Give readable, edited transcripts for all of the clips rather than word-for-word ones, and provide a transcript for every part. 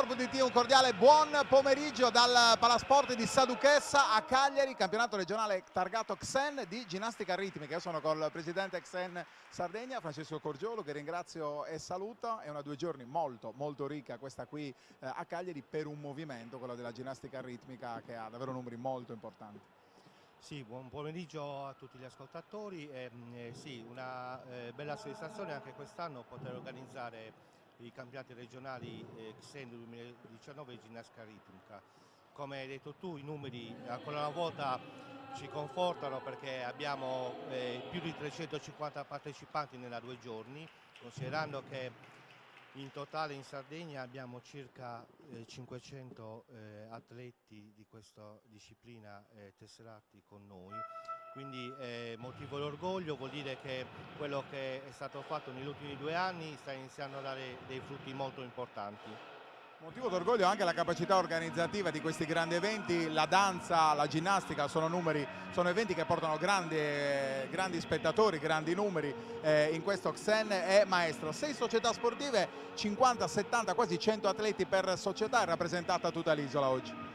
VDT, un cordiale buon pomeriggio dal Palasport di Saduchessa a Cagliari, campionato regionale targato XEN di ginnastica ritmica. Io sono col presidente XEN Sardegna, Francesco Corgiolo, che ringrazio e saluto. È una 2 giorni molto ricca questa qui a Cagliari per un movimento, quello della ginnastica ritmica, che ha davvero numeri molto importanti. Sì, buon pomeriggio a tutti gli ascoltatori. Sì, una bella sensazione anche quest'anno poter organizzare i campionati regionali XEN 2019 di ginnastica ritmica. Come hai detto tu, i numeri ancora una volta ci confortano perché abbiamo più di 350 partecipanti nella 2 giorni, considerando che in totale in Sardegna abbiamo circa 500 atleti di questa disciplina tesserati con noi, quindi motivo d'orgoglio, vuol dire che quello che è stato fatto negli ultimi 2 anni sta iniziando a dare dei frutti molto importanti. Motivo d'orgoglio anche la capacità organizzativa di questi grandi eventi, la danza, la ginnastica sono eventi che portano grandi spettatori, grandi numeri in questo XEN e maestro. 6 società sportive, 50, 70, quasi 100 atleti per società, è rappresentata tutta l'isola oggi.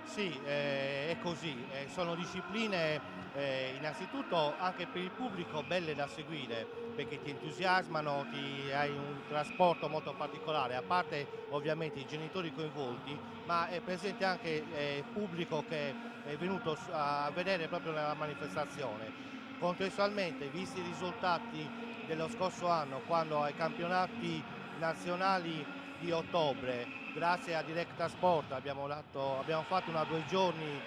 Sì, è così, sono discipline innanzitutto anche per il pubblico belle da seguire perché ti entusiasmano, hai un trasporto molto particolare, a parte ovviamente i genitori coinvolti, ma è presente anche pubblico che è venuto a vedere proprio la manifestazione. Contestualmente, visti i risultati dello scorso anno, quando ai campionati nazionali di ottobre, grazie a Directa Sport abbiamo fatto una 2 giorni,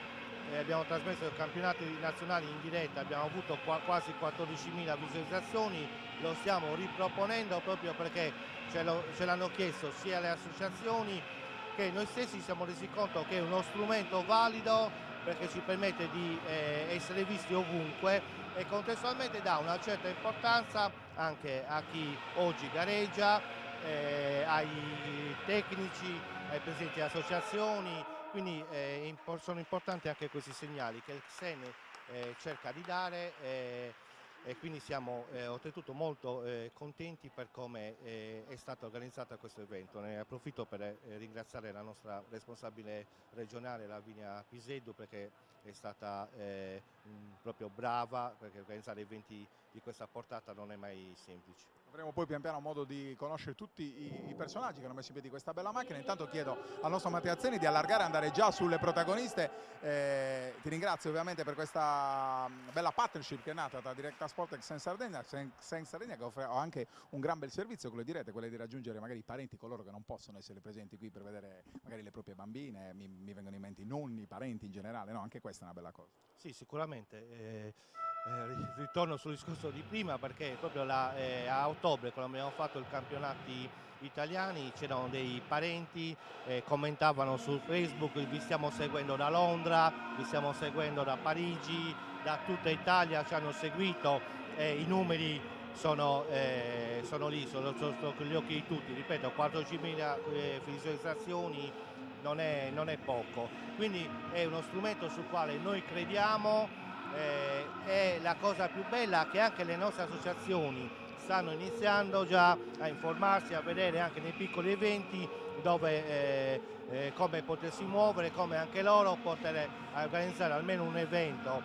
abbiamo trasmesso i campionati nazionali in diretta, abbiamo avuto quasi 14.000 visualizzazioni, lo stiamo riproponendo proprio perché ce l'hanno chiesto sia le associazioni che noi stessi siamo resi conto che è uno strumento valido perché ci permette di essere visti ovunque e contestualmente dà una certa importanza anche a chi oggi gareggia, ai tecnici, ai presidenti di associazioni, quindi sono importanti anche questi segnali che il XEN cerca di dare e quindi siamo oltretutto molto contenti per come è stato organizzato questo evento. Ne approfitto per ringraziare la nostra responsabile regionale Lavinia Piseddu perché è stata proprio brava, perché organizzare eventi di questa portata non è mai semplice. Avremo poi pian piano modo di conoscere tutti i personaggi che hanno messo in piedi questa bella macchina. Intanto chiedo al nostro Matteazzeni di allargare e andare già sulle protagoniste. Ti ringrazio ovviamente per questa bella partnership che è nata tra Directa Sport e XEN Sardegna, che offre anche un gran bel servizio, come direte, quelle di raggiungere magari i parenti, coloro che non possono essere presenti qui per vedere magari le proprie bambine, mi vengono in mente i nonni, i parenti in generale, no? Anche questa è una bella cosa. Sì, sicuramente. Ritorno sul discorso di prima perché proprio a ottobre, quando abbiamo fatto i campionati italiani, c'erano dei parenti, commentavano su Facebook, vi stiamo seguendo da Londra, vi stiamo seguendo da Parigi, da tutta Italia ci hanno seguito, i numeri sono lì, sono sotto gli occhi di tutti, ripeto, 14.000 visualizzazioni non è poco, quindi è uno strumento sul quale noi crediamo. È la cosa più bella che anche le nostre associazioni stanno iniziando già a informarsi, a vedere anche nei piccoli eventi dove come potersi muovere, come anche loro poter organizzare almeno un evento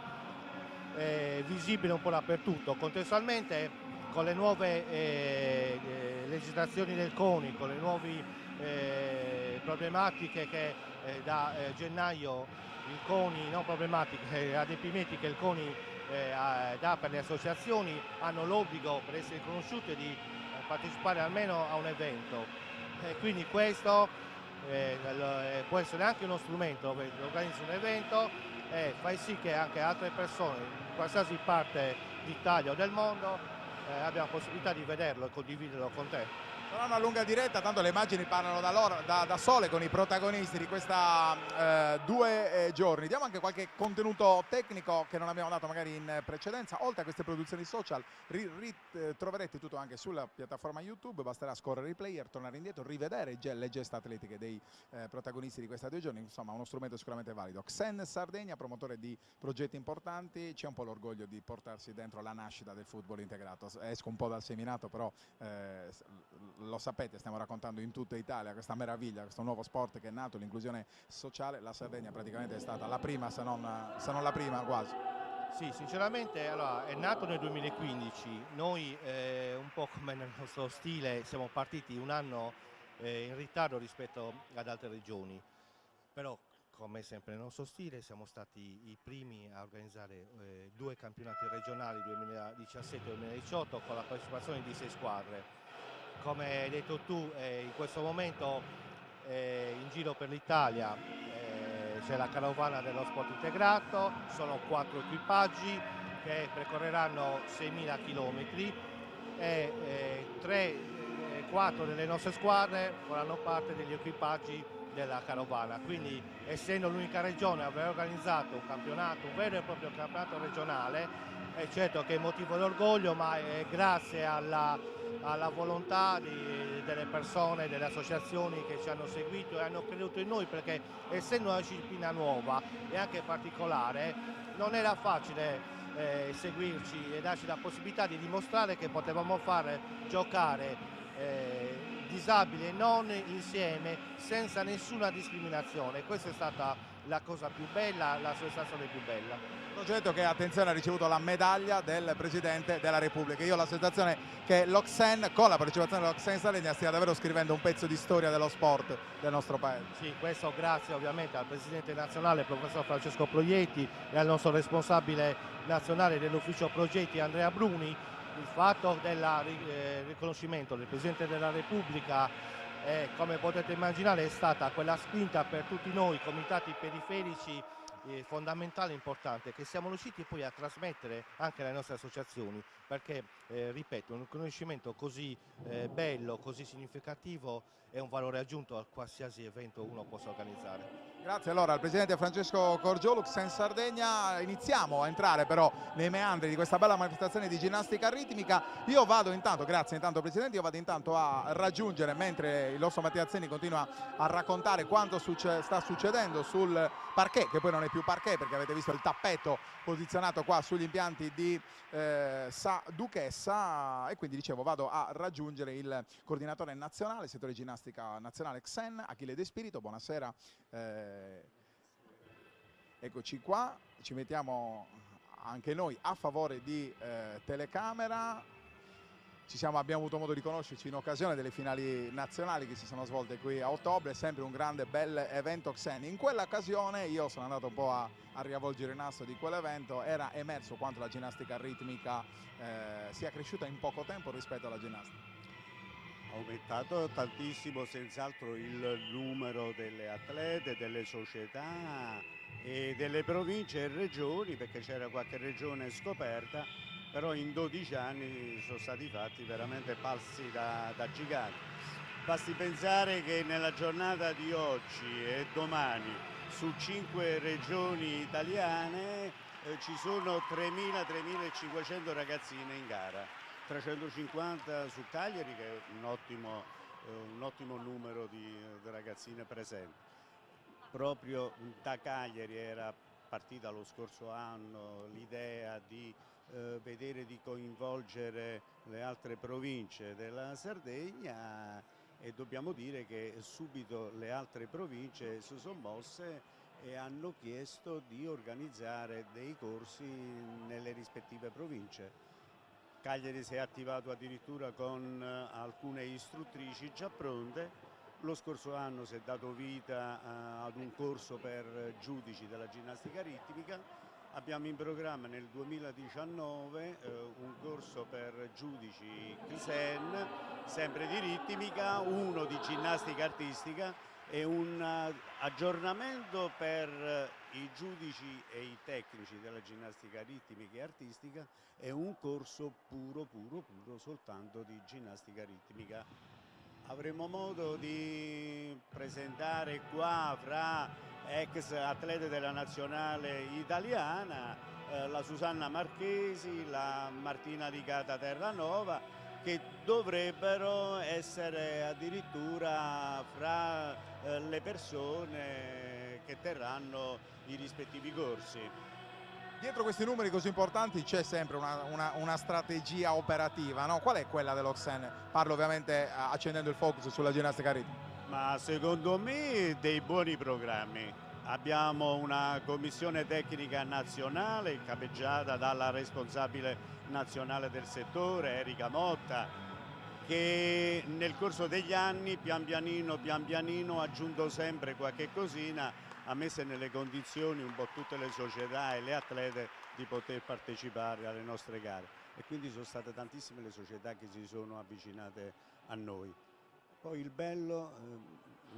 visibile un po' dappertutto. Contestualmente con le nuove legislazioni del CONI, con le nuove problematiche che da gennaio il CONI, non problematiche, adempimenti che il CONI dà per le associazioni, hanno l'obbligo per essere conosciute di partecipare almeno a un evento. Quindi questo può essere anche uno strumento dove organizzi un evento e fai sì che anche altre persone in qualsiasi parte d'Italia o del mondo abbiano possibilità di vederlo e condividerlo con te. Sarà una lunga diretta, tanto le immagini parlano da sole con i protagonisti di questa 2 giorni. Diamo anche qualche contenuto tecnico che non abbiamo dato magari in precedenza. Oltre a queste produzioni social troverete tutto anche sulla piattaforma YouTube, basterà scorrere i player, tornare indietro, rivedere le gesta atletiche dei protagonisti di questa 2 giorni. Insomma, uno strumento sicuramente valido. XEN Sardegna, promotore di progetti importanti, c'è un po' l'orgoglio di portarsi dentro la nascita del football integrato. Esco un po' dal seminato, però lo sapete, stiamo raccontando in tutta Italia questa meraviglia, questo nuovo sport che è nato, l'inclusione sociale. La Sardegna praticamente è stata la prima, se non la prima quasi. Sì, sinceramente allora, è nato nel 2015, noi un po' come nel nostro stile siamo partiti un anno in ritardo rispetto ad altre regioni, però come sempre nel nostro stile siamo stati i primi a organizzare 2 campionati regionali 2017-2018 con la partecipazione di 6 squadre. Come hai detto tu, in questo momento in giro per l'Italia c'è la carovana dello sport integrato, sono 4 equipaggi che percorreranno 6.000 km e 4 delle nostre squadre faranno parte degli equipaggi della carovana. Quindi, essendo l'unica regione a aver organizzato un campionato, un vero e proprio campionato regionale, è certo che è motivo d'orgoglio, ma è grazie alla volontà delle persone, delle associazioni che ci hanno seguito e hanno creduto in noi, perché essendo una disciplina nuova e anche particolare non era facile seguirci e darci la possibilità di dimostrare che potevamo fare giocare disabili e non insieme senza nessuna discriminazione. Questa è stata la cosa più bella, la sensazione più bella. Progetto che, attenzione, ha ricevuto la medaglia del Presidente della Repubblica. Io ho la sensazione che l'Oxen, con la partecipazione dell'Oxen Sardegna, stia davvero scrivendo un pezzo di storia dello sport del nostro paese. Sì, questo grazie ovviamente al Presidente nazionale, professor Francesco Proietti, e al nostro responsabile nazionale dell'ufficio progetti Andrea Bruni. Il fatto del riconoscimento del Presidente della Repubblica, come potete immaginare, è stata quella spinta per tutti noi comitati periferici fondamentale e importante, che siamo riusciti poi a trasmettere anche alle nostre associazioni, perché ripeto, un riconoscimento così bello, così significativo è un valore aggiunto a qualsiasi evento uno possa organizzare. Grazie allora al Presidente Francesco Corgiolux in Sardegna. Iniziamo a entrare però nei meandri di questa bella manifestazione di ginnastica ritmica. Io vado intanto, grazie intanto Presidente, io vado intanto a raggiungere, mentre il nostro Mattiazzini continua a raccontare quanto sta succedendo sul parquet, che poi non è più parquet perché avete visto il tappeto posizionato qua sugli impianti di Sa Duchessa, e quindi dicevo vado a raggiungere il coordinatore nazionale, settore ginnastica nazionale Xen, Achille De Spirito. Buonasera. Eccoci qua, ci mettiamo anche noi a favore di telecamera. Abbiamo avuto modo di conoscerci in occasione delle finali nazionali che si sono svolte qui a ottobre, sempre un grande bel evento Xen. In quell'occasione io sono andato un po' a riavvolgere il nastro di quell'evento, era emerso quanto la ginnastica ritmica sia cresciuta in poco tempo rispetto alla ginnastica. Ha aumentato tantissimo senz'altro il numero delle atlete, delle società e delle province e regioni, perché c'era qualche regione scoperta, però in 12 anni sono stati fatti veramente passi da giganti. Basti pensare che nella giornata di oggi e domani su 5 regioni italiane ci sono 3.000-3.500 ragazzine in gara. 350 su Cagliari, che è un ottimo numero di ragazzine presenti. Proprio da Cagliari era partita lo scorso anno l'idea di vedere di coinvolgere le altre province della Sardegna, e dobbiamo dire che subito le altre province si sono mosse e hanno chiesto di organizzare dei corsi nelle rispettive province. Cagliari si è attivato addirittura con alcune istruttrici già pronte. Lo scorso anno si è dato vita ad un corso per giudici della ginnastica ritmica. Abbiamo in programma nel 2019 un corso per giudici Xen, sempre di ritmica, uno di ginnastica artistica e un aggiornamento per i giudici e i tecnici della ginnastica ritmica e artistica e un corso puro soltanto di ginnastica ritmica. Avremo modo di presentare qua fra ex atlete della nazionale italiana la Susanna Marchesi, la Martina Licata Terranova, che dovrebbero essere addirittura fra le persone che terranno i rispettivi corsi. Dietro questi numeri così importanti c'è sempre una strategia operativa, no? Qual è quella dell'Oxen? Parlo ovviamente accendendo il focus sulla ginnastica ritmica. Ma secondo me dei buoni programmi. Abbiamo una commissione tecnica nazionale capeggiata dalla responsabile nazionale del settore, Erika Motta, che nel corso degli anni pian pianino ha aggiunto sempre qualche cosina, ha messo nelle condizioni un po' tutte le società e le atlete di poter partecipare alle nostre gare, e quindi sono state tantissime le società che si sono avvicinate a noi. Poi il bello,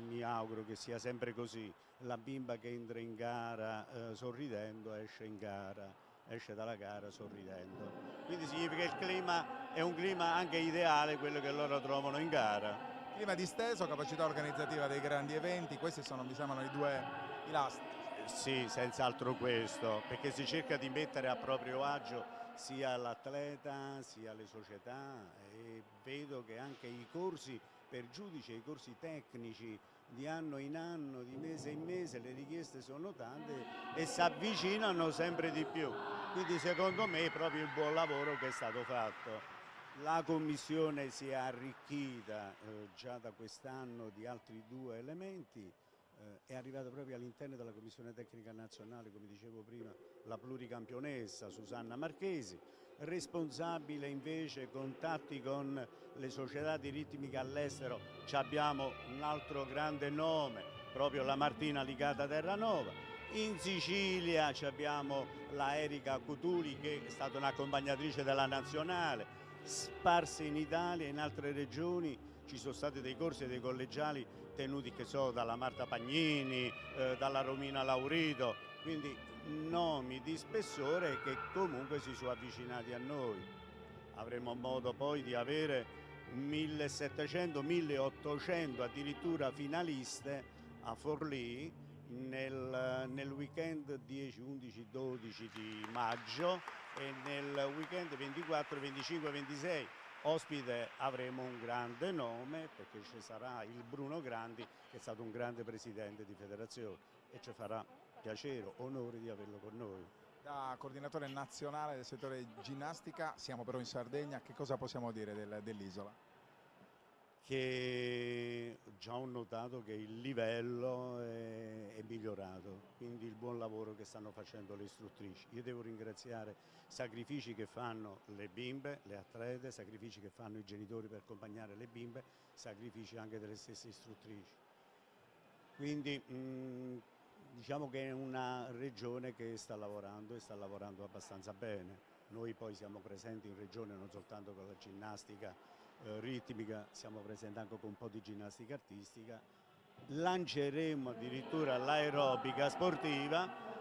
mi auguro che sia sempre così, la bimba che entra in gara sorridendo esce dalla gara sorridendo. Quindi significa che il clima è un clima anche ideale, quello che loro trovano in gara. Clima disteso, capacità organizzativa dei grandi eventi, questi sono, mi sembrano, i due pilastri. Sì, senz'altro questo, perché si cerca di mettere a proprio agio sia l'atleta sia le società, e vedo che anche i corsi per giudice, i corsi tecnici di anno in anno, di mese in mese, le richieste sono tante e si avvicinano sempre di più. Quindi secondo me è proprio il buon lavoro che è stato fatto. La commissione si è arricchita già da quest'anno di altri 2 elementi. È arrivata proprio all'interno della Commissione Tecnica Nazionale, come dicevo prima, la pluricampionessa Susanna Marchesi, responsabile invece contatti con le società di ritmica all'estero. Abbiamo un altro grande nome, proprio la Martina Licata Terranova. In Sicilia abbiamo la Erika Cutuli, che è stata un'accompagnatrice della nazionale. Sparse in Italia e in altre regioni ci sono stati dei corsi e dei collegiali tenuti, che so, dalla Marta Pagnini, dalla Romina Laurito, quindi nomi di spessore che comunque si sono avvicinati a noi. Avremo modo poi di avere 1700, 1800 addirittura finaliste a Forlì nel weekend 10, 11, 12 di maggio, e nel weekend 24, 25, 26 ospite avremo un grande nome, perché ci sarà il Bruno Grandi, che è stato un grande presidente di federazione, e ci farà piacere, onore di averlo con noi. Da coordinatore nazionale del settore ginnastica, siamo però in Sardegna, che cosa possiamo dire dell'isola? Che già ho notato che il livello è migliorato, quindi il buon lavoro che stanno facendo le istruttrici. Io devo ringraziare sacrifici che fanno le bimbe, le atlete, sacrifici che fanno i genitori per accompagnare le bimbe, sacrifici anche delle stesse istruttrici. Quindi diciamo che è una regione che sta lavorando, e sta lavorando abbastanza bene. Noi poi siamo presenti in regione non soltanto con la ginnastica ritmica, siamo presenti anche con un po' di ginnastica artistica. Lanceremo addirittura l'aerobica sportiva,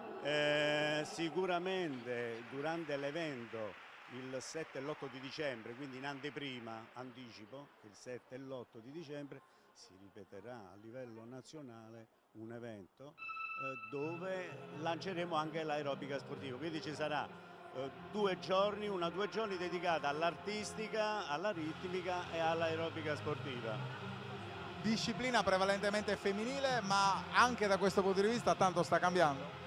sicuramente durante l'evento il 7 e l'8 di dicembre, quindi in anteprima, anticipo, il 7 e l'8 di dicembre si ripeterà a livello nazionale un evento dove lanceremo anche l'aerobica sportiva, quindi ci sarà 2 giorni, 2 giorni dedicata all'artistica, alla ritmica e all'aerobica sportiva. Disciplina prevalentemente femminile, ma anche da questo punto di vista tanto sta cambiando.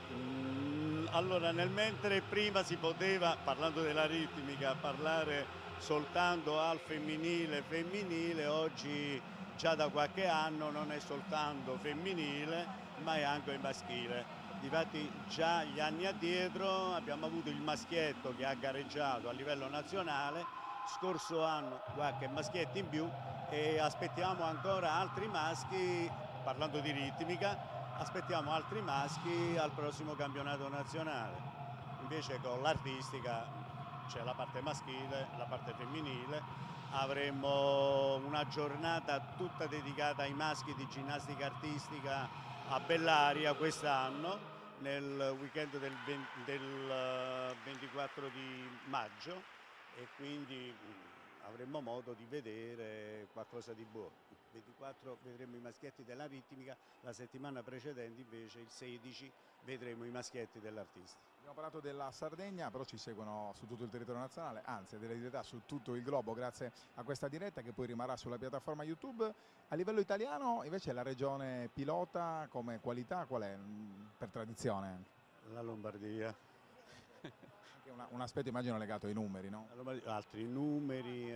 Allora, nel mentre prima si poteva, parlando della ritmica, parlare soltanto al femminile, oggi già da qualche anno non è soltanto femminile, ma è anche maschile. Difatti già gli anni addietro abbiamo avuto il maschietto che ha gareggiato a livello nazionale, scorso anno qualche maschietto in più, e aspettiamo ancora altri maschi, parlando di ritmica, aspettiamo altri maschi al prossimo campionato nazionale. Invece con l'artistica c'è la parte maschile, la parte femminile. Avremo una giornata tutta dedicata ai maschi di ginnastica artistica a Bellaria quest'anno, nel weekend del 24 di maggio, e quindi avremo modo di vedere qualcosa di buono. Il 24 vedremo i maschietti della ritmica, la settimana precedente invece, il 16, vedremo i maschietti dell'artista. Abbiamo parlato della Sardegna, però ci seguono su tutto il territorio nazionale, anzi delle dirette su tutto il globo grazie a questa diretta che poi rimarrà sulla piattaforma YouTube. A livello italiano invece la regione pilota come qualità qual è per tradizione? La Lombardia. un aspetto immagino legato ai numeri, no? Altri numeri,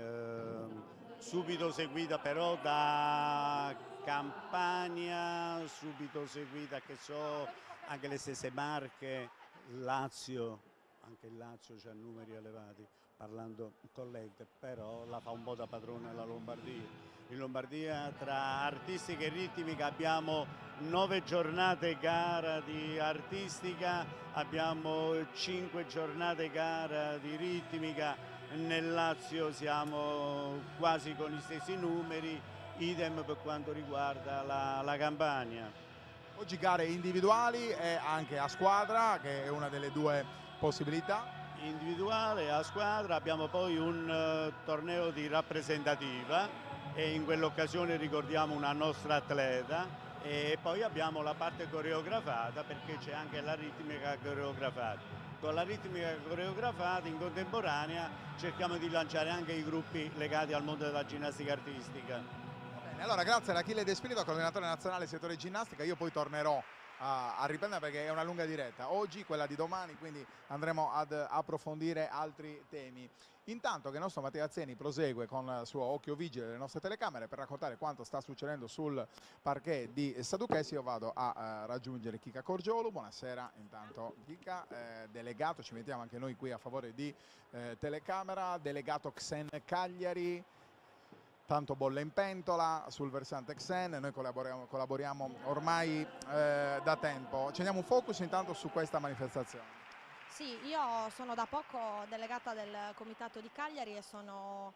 subito seguita però da Campania, subito seguita che so anche le stesse Marche, Lazio, anche il Lazio c'ha numeri elevati, parlando con lei, però la fa un po' da padrone la Lombardia. In Lombardia tra artistica e ritmica abbiamo 9 giornate gara di artistica, abbiamo 5 giornate gara di ritmica, nel Lazio siamo quasi con gli stessi numeri, idem per quanto riguarda la Campania. Oggi gare individuali e anche a squadra, che è una delle due possibilità. Individuale, a squadra, abbiamo poi un torneo di rappresentativa e in quell'occasione ricordiamo una nostra atleta e poi abbiamo la parte coreografata perché c'è anche la ritmica coreografata. Con la ritmica coreografata in contemporanea cerchiamo di lanciare anche i gruppi legati al mondo della ginnastica artistica. Bene, allora grazie ad Achille De Spirito, coordinatore nazionale settore ginnastica. Io poi tornerò a riprendere perché è una lunga diretta, oggi quella di domani, quindi andremo ad approfondire altri temi. Intanto che il nostro Matteo Azzeni prosegue con il suo occhio vigile delle nostre telecamere per raccontare quanto sta succedendo sul parquet di Saduchesi, io vado a raggiungere Chicca Corgiolu. Buonasera, intanto Chicca, delegato, ci mettiamo anche noi qui a favore di telecamera, delegato Xen Cagliari. Tanto bolle in pentola sul versante Xen, noi collaboriamo ormai da tempo. Accendiamo un focus intanto su questa manifestazione. Sì, io sono da poco delegata del Comitato di Cagliari e sono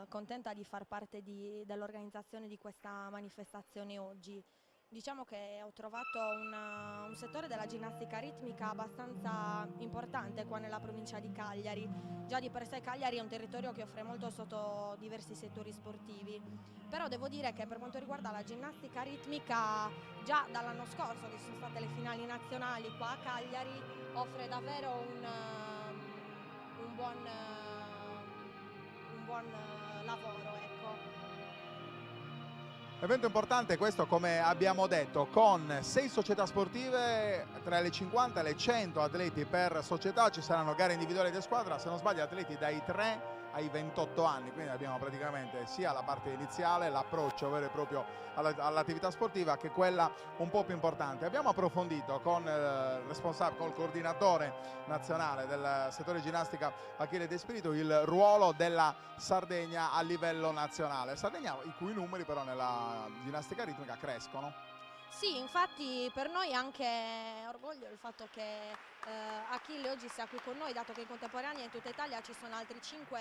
contenta di far parte dell'organizzazione di questa manifestazione oggi. Diciamo che ho trovato un settore della ginnastica ritmica abbastanza importante qua nella provincia di Cagliari. Già di per sé Cagliari è un territorio che offre molto sotto diversi settori sportivi, però devo dire che per quanto riguarda la ginnastica ritmica già dall'anno scorso, che ci sono state le finali nazionali qua a Cagliari, offre davvero un buon lavoro, ecco. Evento importante questo, come abbiamo detto, con 6 società sportive, tra le 50 e le 100 atleti per società. Ci saranno gare individuali di squadra, se non sbaglio atleti dai 3 ai 28 anni, quindi abbiamo praticamente sia la parte iniziale, l'approccio vero e proprio all'attività sportiva, che quella un po' più importante. Abbiamo approfondito con il responsabile, col coordinatore nazionale del settore ginnastica Achille De Spirito, il ruolo della Sardegna a livello nazionale. Sardegna i cui numeri però nella ginnastica ritmica crescono. Sì, infatti per noi è anche orgoglio il fatto che Achille oggi sia qui con noi, dato che in contemporanea in tutta Italia ci sono altri 5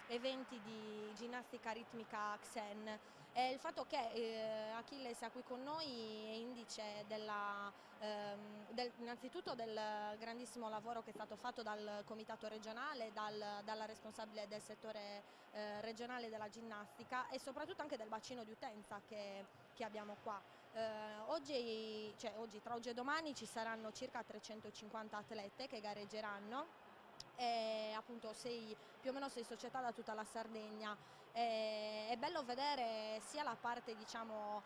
eventi di ginnastica ritmica Xen. E il fatto che Achille sia qui con noi è indice innanzitutto del grandissimo lavoro che è stato fatto dal comitato regionale, dalla responsabile del settore regionale della ginnastica e soprattutto anche del bacino di utenza che abbiamo qua. Oggi, tra oggi e domani ci saranno circa 350 atlete che gareggeranno e appunto più o meno 6 società da tutta la Sardegna. È bello vedere sia la parte diciamo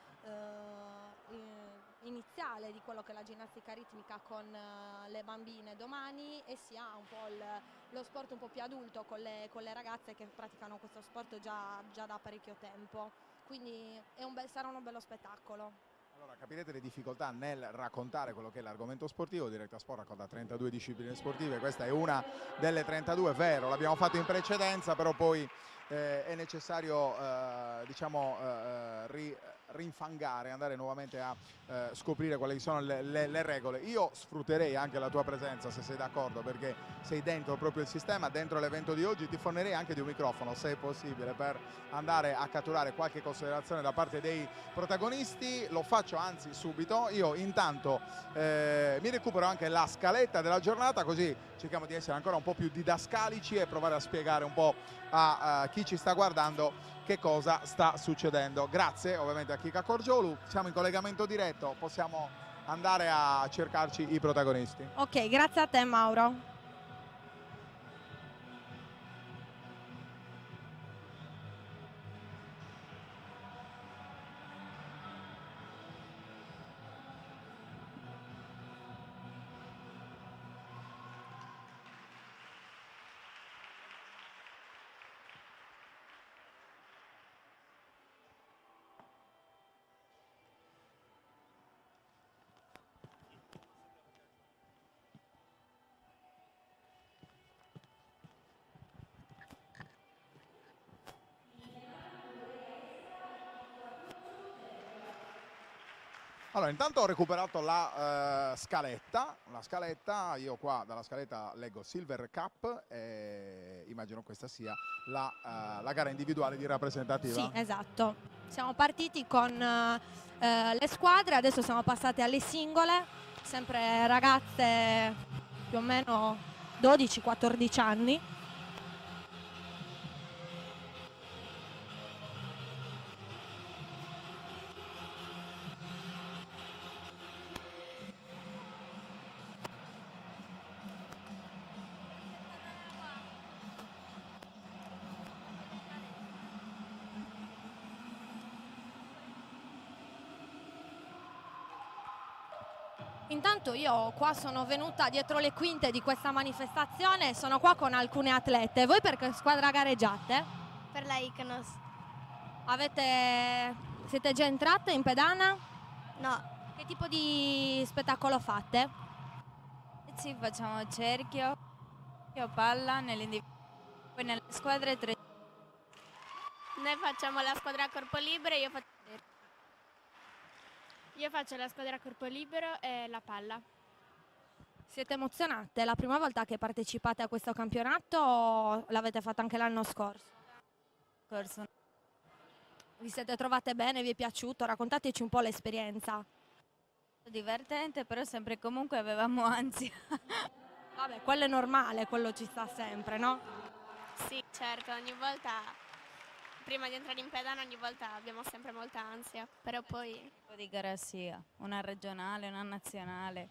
iniziale di quello che è la ginnastica ritmica con le bambine domani e sia un po' lo sport un po' più adulto con le ragazze che praticano questo sport già da parecchio tempo, quindi sarà un bello spettacolo. Allora, capirete le difficoltà nel raccontare quello che è l'argomento sportivo. Diretta Sport racconta 32 discipline sportive, questa è una delle 32, è vero, l'abbiamo fatto in precedenza, però poi è necessario rinfangare, andare nuovamente a scoprire quali sono le regole. Io sfrutterei anche la tua presenza, se sei d'accordo, perché sei dentro proprio il sistema, dentro l'evento di oggi. Ti fornirei anche di un microfono, se è possibile, per andare a catturare qualche considerazione da parte dei protagonisti. Lo faccio anzi subito. Io intanto mi recupero anche la scaletta della giornata, così cerchiamo di essere ancora un po' più didascalici e provare a spiegare un po' a chi ci sta guardando che cosa sta succedendo. Grazie ovviamente a Chicca Corgiolu, siamo in collegamento diretto, possiamo andare a cercarci i protagonisti. Ok, grazie a te Mauro. Allora, intanto ho recuperato la scaletta, io qua dalla scaletta leggo Silver Cup e immagino questa sia la gara individuale di rappresentativa. Sì, esatto. Siamo partiti con le squadre, adesso siamo passati alle singole, sempre ragazze più o meno 12-14 anni. Intanto io qua sono venuta dietro le quinte di questa manifestazione, sono qua con alcune atlete. Voi per che squadra gareggiate? Per la Icanos. Siete già entrate in pedana? No, Che tipo di spettacolo fate? Sì, facciamo cerchio, palla, poi nelle squadre 3. noi facciamo la squadra a corpo libero, io faccio la squadra a corpo libero e la palla. Siete emozionate? È la prima volta che partecipate a questo campionato o l'avete fatto anche l'anno scorso? Vi siete trovate bene? Vi è piaciuto? Raccontateci un po' l'esperienza. Divertente, però sempre comunque avevamo ansia. Vabbè, quello è normale, quello ci sta sempre, no? Sì, certo, ogni volta, prima di entrare in pedana, ogni volta abbiamo sempre molta ansia, però poi... Un po' di gara sia, una regionale, una nazionale.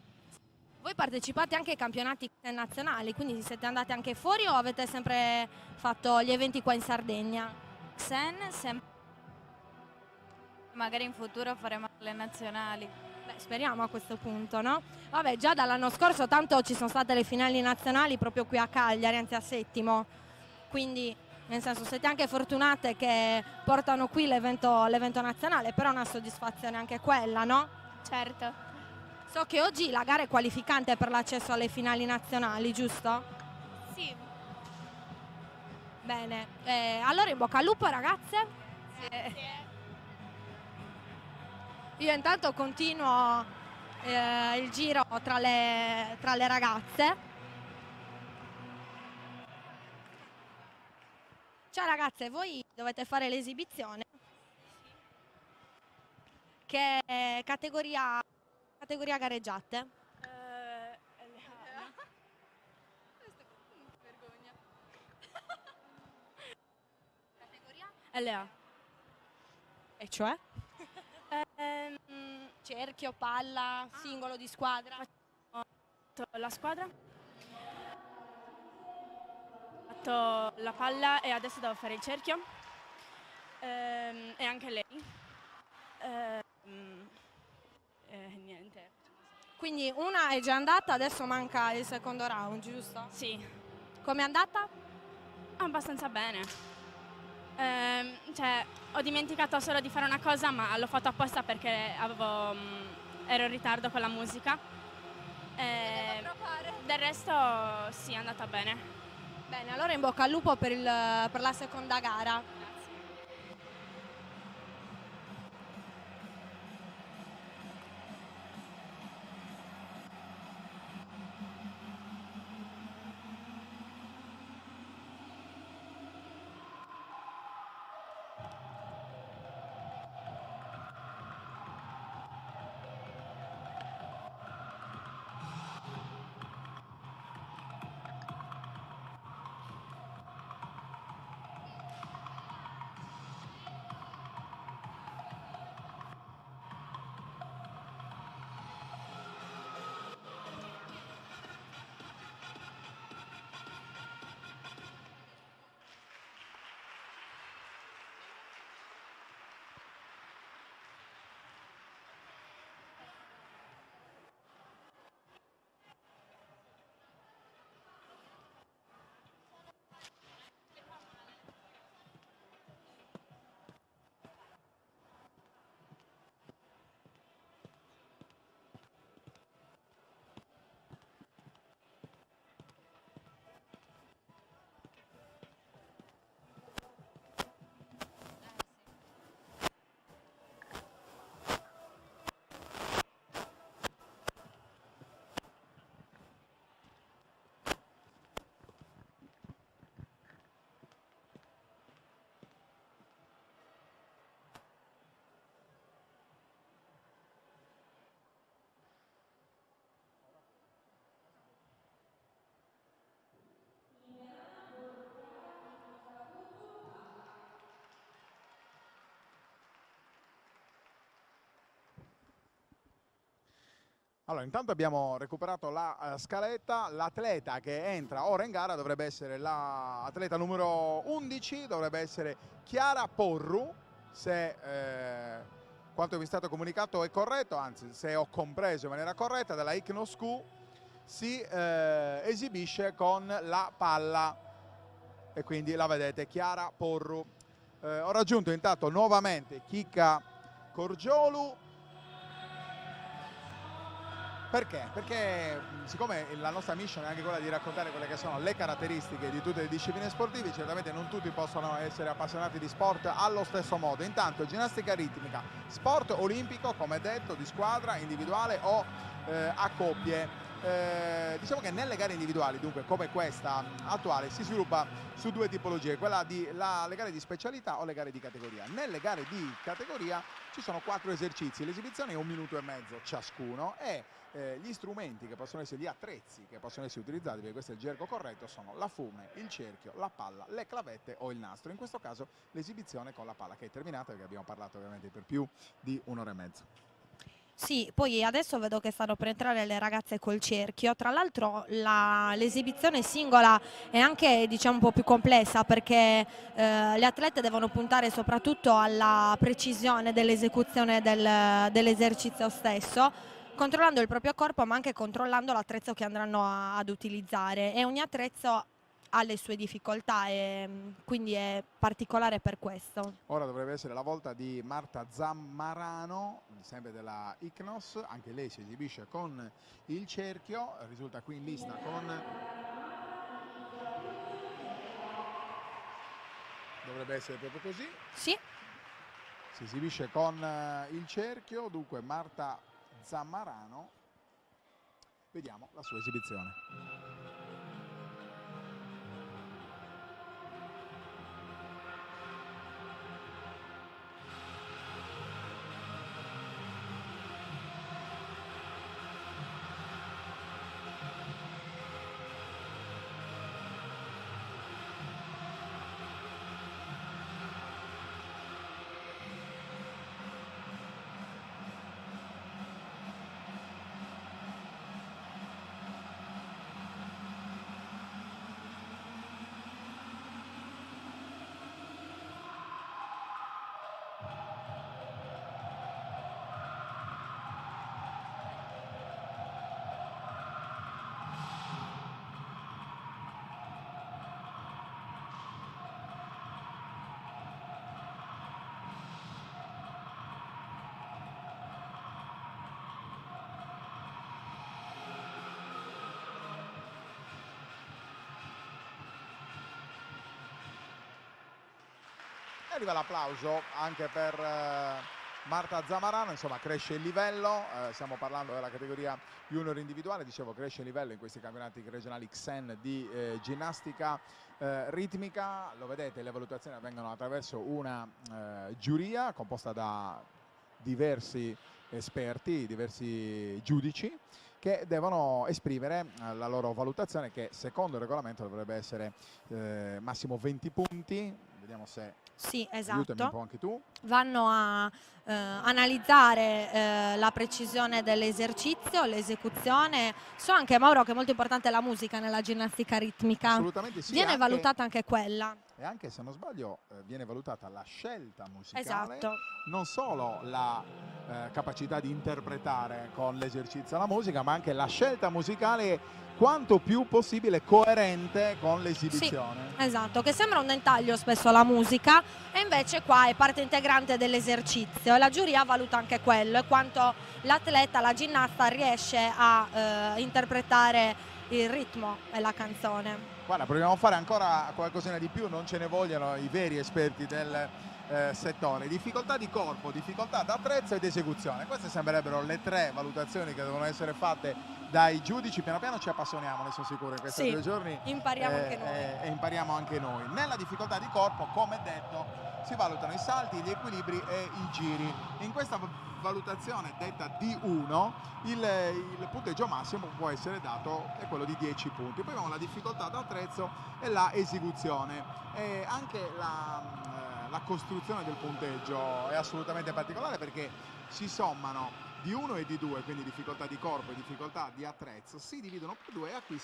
Voi partecipate anche ai campionati nazionali, quindi siete andati anche fuori o avete sempre fatto gli eventi qua in Sardegna? Magari in futuro faremo le nazionali. Beh, speriamo a questo punto, no? Vabbè, già dall'anno scorso tanto ci sono state le finali nazionali proprio qui a Cagliari, anzi a Settimo, quindi nel senso siete anche fortunate che portano qui l'evento nazionale, però è una soddisfazione anche quella, no? Certo. So che oggi la gara è qualificante per l'accesso alle finali nazionali, giusto? Sì. Bene, allora in bocca al lupo ragazze. Grazie. Io intanto continuo il giro tra le ragazze. Ciao ragazze, voi dovete fare l'esibizione. Che categoria gareggiate? LA. E cioè? Cerchio, palla, singolo di squadra. La squadra, ho fatto la palla e adesso devo fare il cerchio e anche lei niente. Quindi una è già andata, adesso manca il secondo round, giusto? Sì, Com'è andata? abbastanza bene. Cioè, ho dimenticato solo di fare una cosa, ma l'ho fatto apposta perché ero in ritardo con la musica. Del resto sì, è andata bene. Bene, allora in bocca al lupo per la seconda gara. Allora, intanto abbiamo recuperato la scaletta. L'atleta che entra ora in gara dovrebbe essere l'atleta numero 11, dovrebbe essere Chiara Porru, se quanto mi è stato comunicato è corretto, anzi se ho compreso in maniera corretta, dalla ICNOSQ si esibisce con la palla e quindi la vedete, Chiara Porru. Ho raggiunto intanto nuovamente Chicca Corgiolu. Perché? Perché siccome la nostra mission è anche quella di raccontare quelle che sono le caratteristiche di tutte le discipline sportive, certamente non tutti possono essere appassionati di sport allo stesso modo. Intanto ginnastica ritmica, sport olimpico, come detto, di squadra, individuale o a coppie. Diciamo che nelle gare individuali, dunque come questa attuale, si sviluppa su due tipologie, quella di le gare di specialità o le gare di categoria. Nelle gare di categoria ci sono 4 esercizi, l'esibizione è 1 minuto e mezzo ciascuno e gli strumenti che possono essere, gli attrezzi che possono essere utilizzati, perché questo è il gergo corretto, sono la fume, il cerchio, la palla, le clavette o il nastro. In questo caso l'esibizione con la palla, che è terminata perché abbiamo parlato ovviamente per più di 1 ora e mezzo. Sì, poi adesso vedo che stanno per entrare le ragazze col cerchio. Tra l'altro l'esibizione singola è anche, diciamo, un po' più complessa, perché le atlete devono puntare soprattutto alla precisione dell'esecuzione dell'esercizio stesso, controllando il proprio corpo ma anche controllando l'attrezzo che andranno ad utilizzare, e ogni attrezzo ha le sue difficoltà e quindi è particolare per questo. Ora dovrebbe essere la volta di Marta Zammarano, sempre della ICNOS, anche lei si esibisce con il cerchio, risulta qui in lista con... Dovrebbe essere proprio così. Sì. Si esibisce con il cerchio, dunque Marta Zammarano. Vediamo la sua esibizione. Arriva l'applauso anche per Marta Zammarano, insomma cresce il livello, stiamo parlando della categoria junior individuale, dicevo cresce il livello in questi campionati regionali XEN di ginnastica ritmica. Lo vedete, le valutazioni avvengono attraverso una giuria composta da diversi esperti, diversi giudici, che devono esprimere la loro valutazione, che secondo il regolamento dovrebbe essere massimo 20 punti. Vediamo se... Sì, Aiutami un esatto. po' anche tu. Vanno a analizzare la precisione dell'esercizio, l'esecuzione. So anche, Mauro, che è molto importante la musica nella ginnastica ritmica. Assolutamente sì. Viene valutata anche quella. E anche, se non sbaglio, viene valutata la scelta musicale, Esatto. non solo la capacità di interpretare con l'esercizio la musica, ma anche la scelta musicale quanto più possibile coerente con l'esibizione. Sì, esatto, che sembra un dettaglio spesso la musica, e invece qua è parte integrante dell'esercizio, e la giuria valuta anche quello, e quanto l'atleta, la ginnasta riesce a interpretare il ritmo e la canzone. Guarda, proviamo a fare ancora qualcosina di più, non ce ne vogliono i veri esperti del settore. Difficoltà di corpo, difficoltà d'attrezzo ed esecuzione. Queste sembrerebbero le 3 valutazioni che devono essere fatte dai giudici. Piano piano ci appassioniamo, ne sono sicuro, in questi 2 giorni. Impariamo anche noi. E impariamo anche noi. Nella difficoltà di corpo, come detto, si valutano i salti, gli equilibri e i giri. In questa valutazione detta D1 il punteggio massimo può essere dato, è quello di 10 punti. Poi abbiamo la difficoltà d'attrezzo e la esecuzione, e anche la costruzione del punteggio è assolutamente particolare, perché si sommano di 1 e di 2, quindi difficoltà di corpo e difficoltà di attrezzo, si dividono per 2 e a questo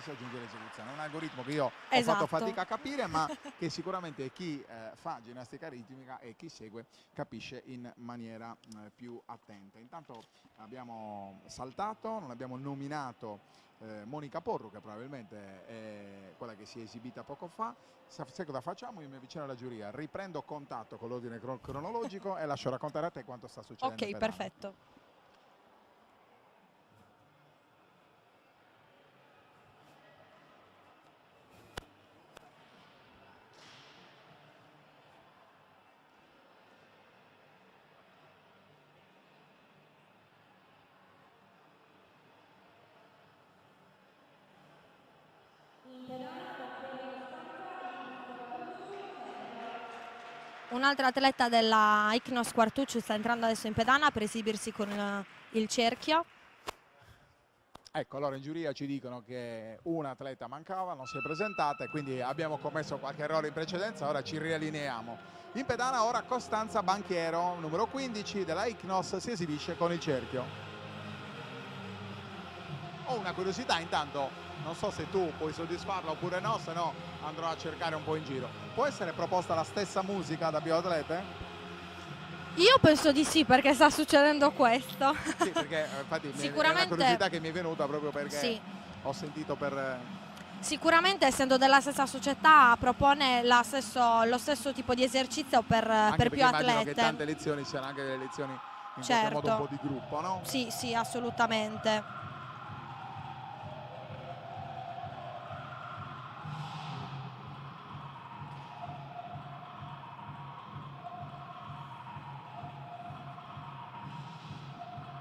si aggiunge l'esecuzione. È un algoritmo che io ho fatto fatica a capire, ma che sicuramente chi fa ginnastica ritmica e chi segue capisce in maniera più attenta. Intanto abbiamo saltato, non abbiamo nominato Monica Porru, che probabilmente è quella che si è esibita poco fa. Sai cosa facciamo? Io mi avvicino alla giuria, riprendo contatto con l'ordine cronologico e lascio raccontare a te quanto sta succedendo. Ok, perfetto. Un'altra atleta della Ichnos Quartuccio sta entrando adesso in pedana per esibirsi con il cerchio. Ecco, allora in giuria ci dicono che una atleta mancava, non si è presentata e quindi abbiamo commesso qualche errore in precedenza, ora ci riallineiamo. In pedana ora Costanza Banchiero, numero 15 della Ichnos, si esibisce con il cerchio. Ho una curiosità intanto, non so se tu puoi soddisfarla oppure no, se no andrò a cercare un po' in giro. Può essere proposta la stessa musica da bioatlete? Io penso di sì, perché sta succedendo questo. Sì, perché infatti Sicuramente, è una curiosità che mi è venuta proprio perché sì, ho sentito per... Sicuramente, essendo della stessa società, propone lo stesso tipo di esercizio per più immagino atlete. che tante lezioni siano anche delle lezioni in Certo. qualche modo un po' di gruppo, no? Sì, sì, assolutamente.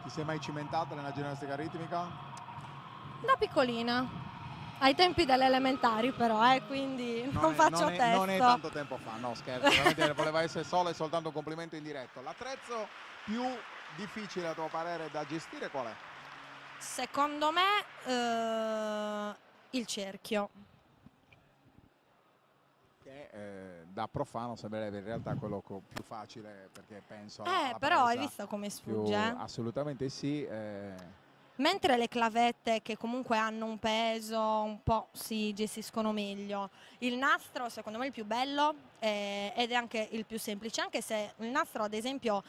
Ti sei mai cimentata nella ginnastica ritmica? Da piccolina, ai tempi delle elementari però, quindi non faccio testo. Non è tanto tempo fa, no scherzo, veramente voleva essere solo e soltanto un complimento in diretto. L'attrezzo più difficile a tuo parere da gestire qual è? Secondo me il cerchio. Che da profano sembrerebbe in realtà quello più facile, perché penso Però hai visto come sfugge? Assolutamente sì. Mentre le clavette, che comunque hanno un peso, un po' si gestiscono meglio. Il nastro secondo me è il più bello ed è anche il più semplice, anche se il nastro ad esempio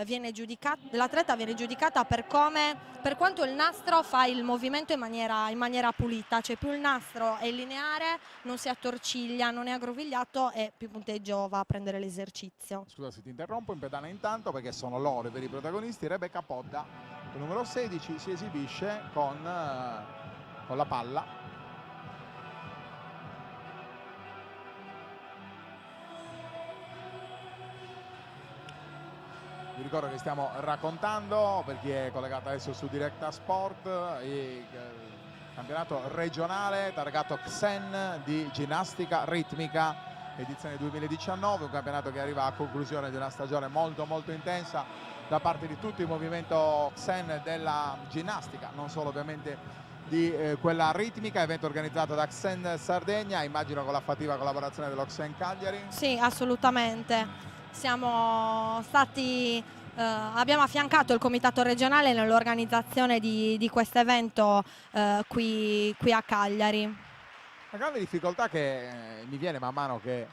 viene giudicato, l'atleta viene giudicata per quanto il nastro fa il movimento in maniera pulita, cioè più il nastro è lineare, non si attorciglia, non è aggrovigliato e più punteggio va a prendere l'esercizio. Scusa se ti interrompo, in pedana intanto perché sono loro i veri protagonisti. Rebecca Podda, il numero 16, si esibisce con la palla. Vi ricordo che stiamo raccontando, per chi è collegato adesso su Directa Sport, il campionato regionale targato Xen di ginnastica ritmica edizione 2019, un campionato che arriva a conclusione di una stagione molto molto intensa da parte di tutto il movimento Xen della ginnastica, non solo ovviamente di quella ritmica, evento organizzato da Xen Sardegna, immagino con la fattiva collaborazione dello Xen Cagliari. Sì, assolutamente. Abbiamo affiancato il comitato regionale nell'organizzazione di questo evento qui a Cagliari. La grande difficoltà che mi viene man mano che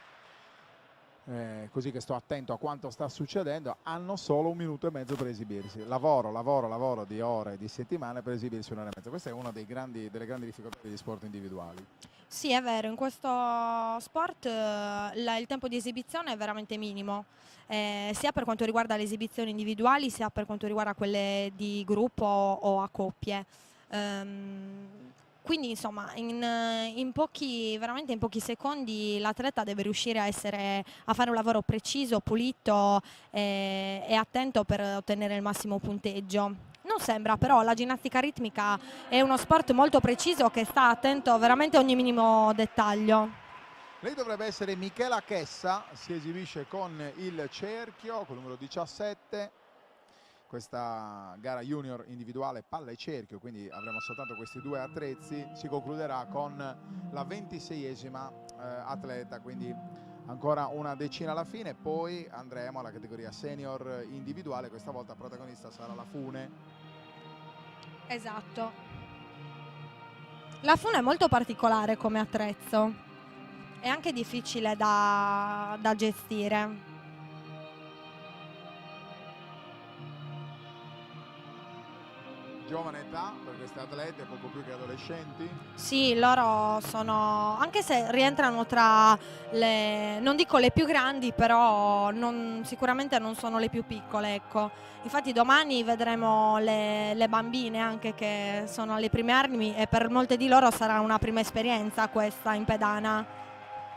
così che sto attento a quanto sta succedendo, hanno solo 1 minuto e mezzo per esibirsi. Lavoro di ore, di settimane per esibirsi 1 ora e mezza. Questa è una delle grandi difficoltà degli sport individuali. Sì, è vero, in questo sport il tempo di esibizione è veramente minimo, sia per quanto riguarda le esibizioni individuali, sia per quanto riguarda quelle di gruppo o a coppie. Quindi insomma veramente in pochi secondi l'atleta deve riuscire a fare un lavoro preciso, pulito e attento per ottenere il massimo punteggio. Non sembra, però la ginnastica ritmica è uno sport molto preciso che sta attento veramente a ogni minimo dettaglio. Lei dovrebbe essere Michela Chessa, si esibisce con il cerchio, con il numero 17. questa gara junior individuale palla e cerchio, quindi avremo soltanto questi due attrezzi. Si concluderà con la 26esima atleta, quindi ancora una decina alla fine, poi andremo alla categoria senior individuale. Questa volta protagonista sarà la Fune. Esatto. La Fune è molto particolare come attrezzo, è anche difficile da gestire. Giovane età per queste atlete, poco più che adolescenti. Sì, loro sono, anche se rientrano tra le, non dico le più grandi, però sicuramente non sono le più piccole, ecco. Infatti domani vedremo le bambine anche che sono alle prime armi e per molte di loro sarà una prima esperienza questa in pedana.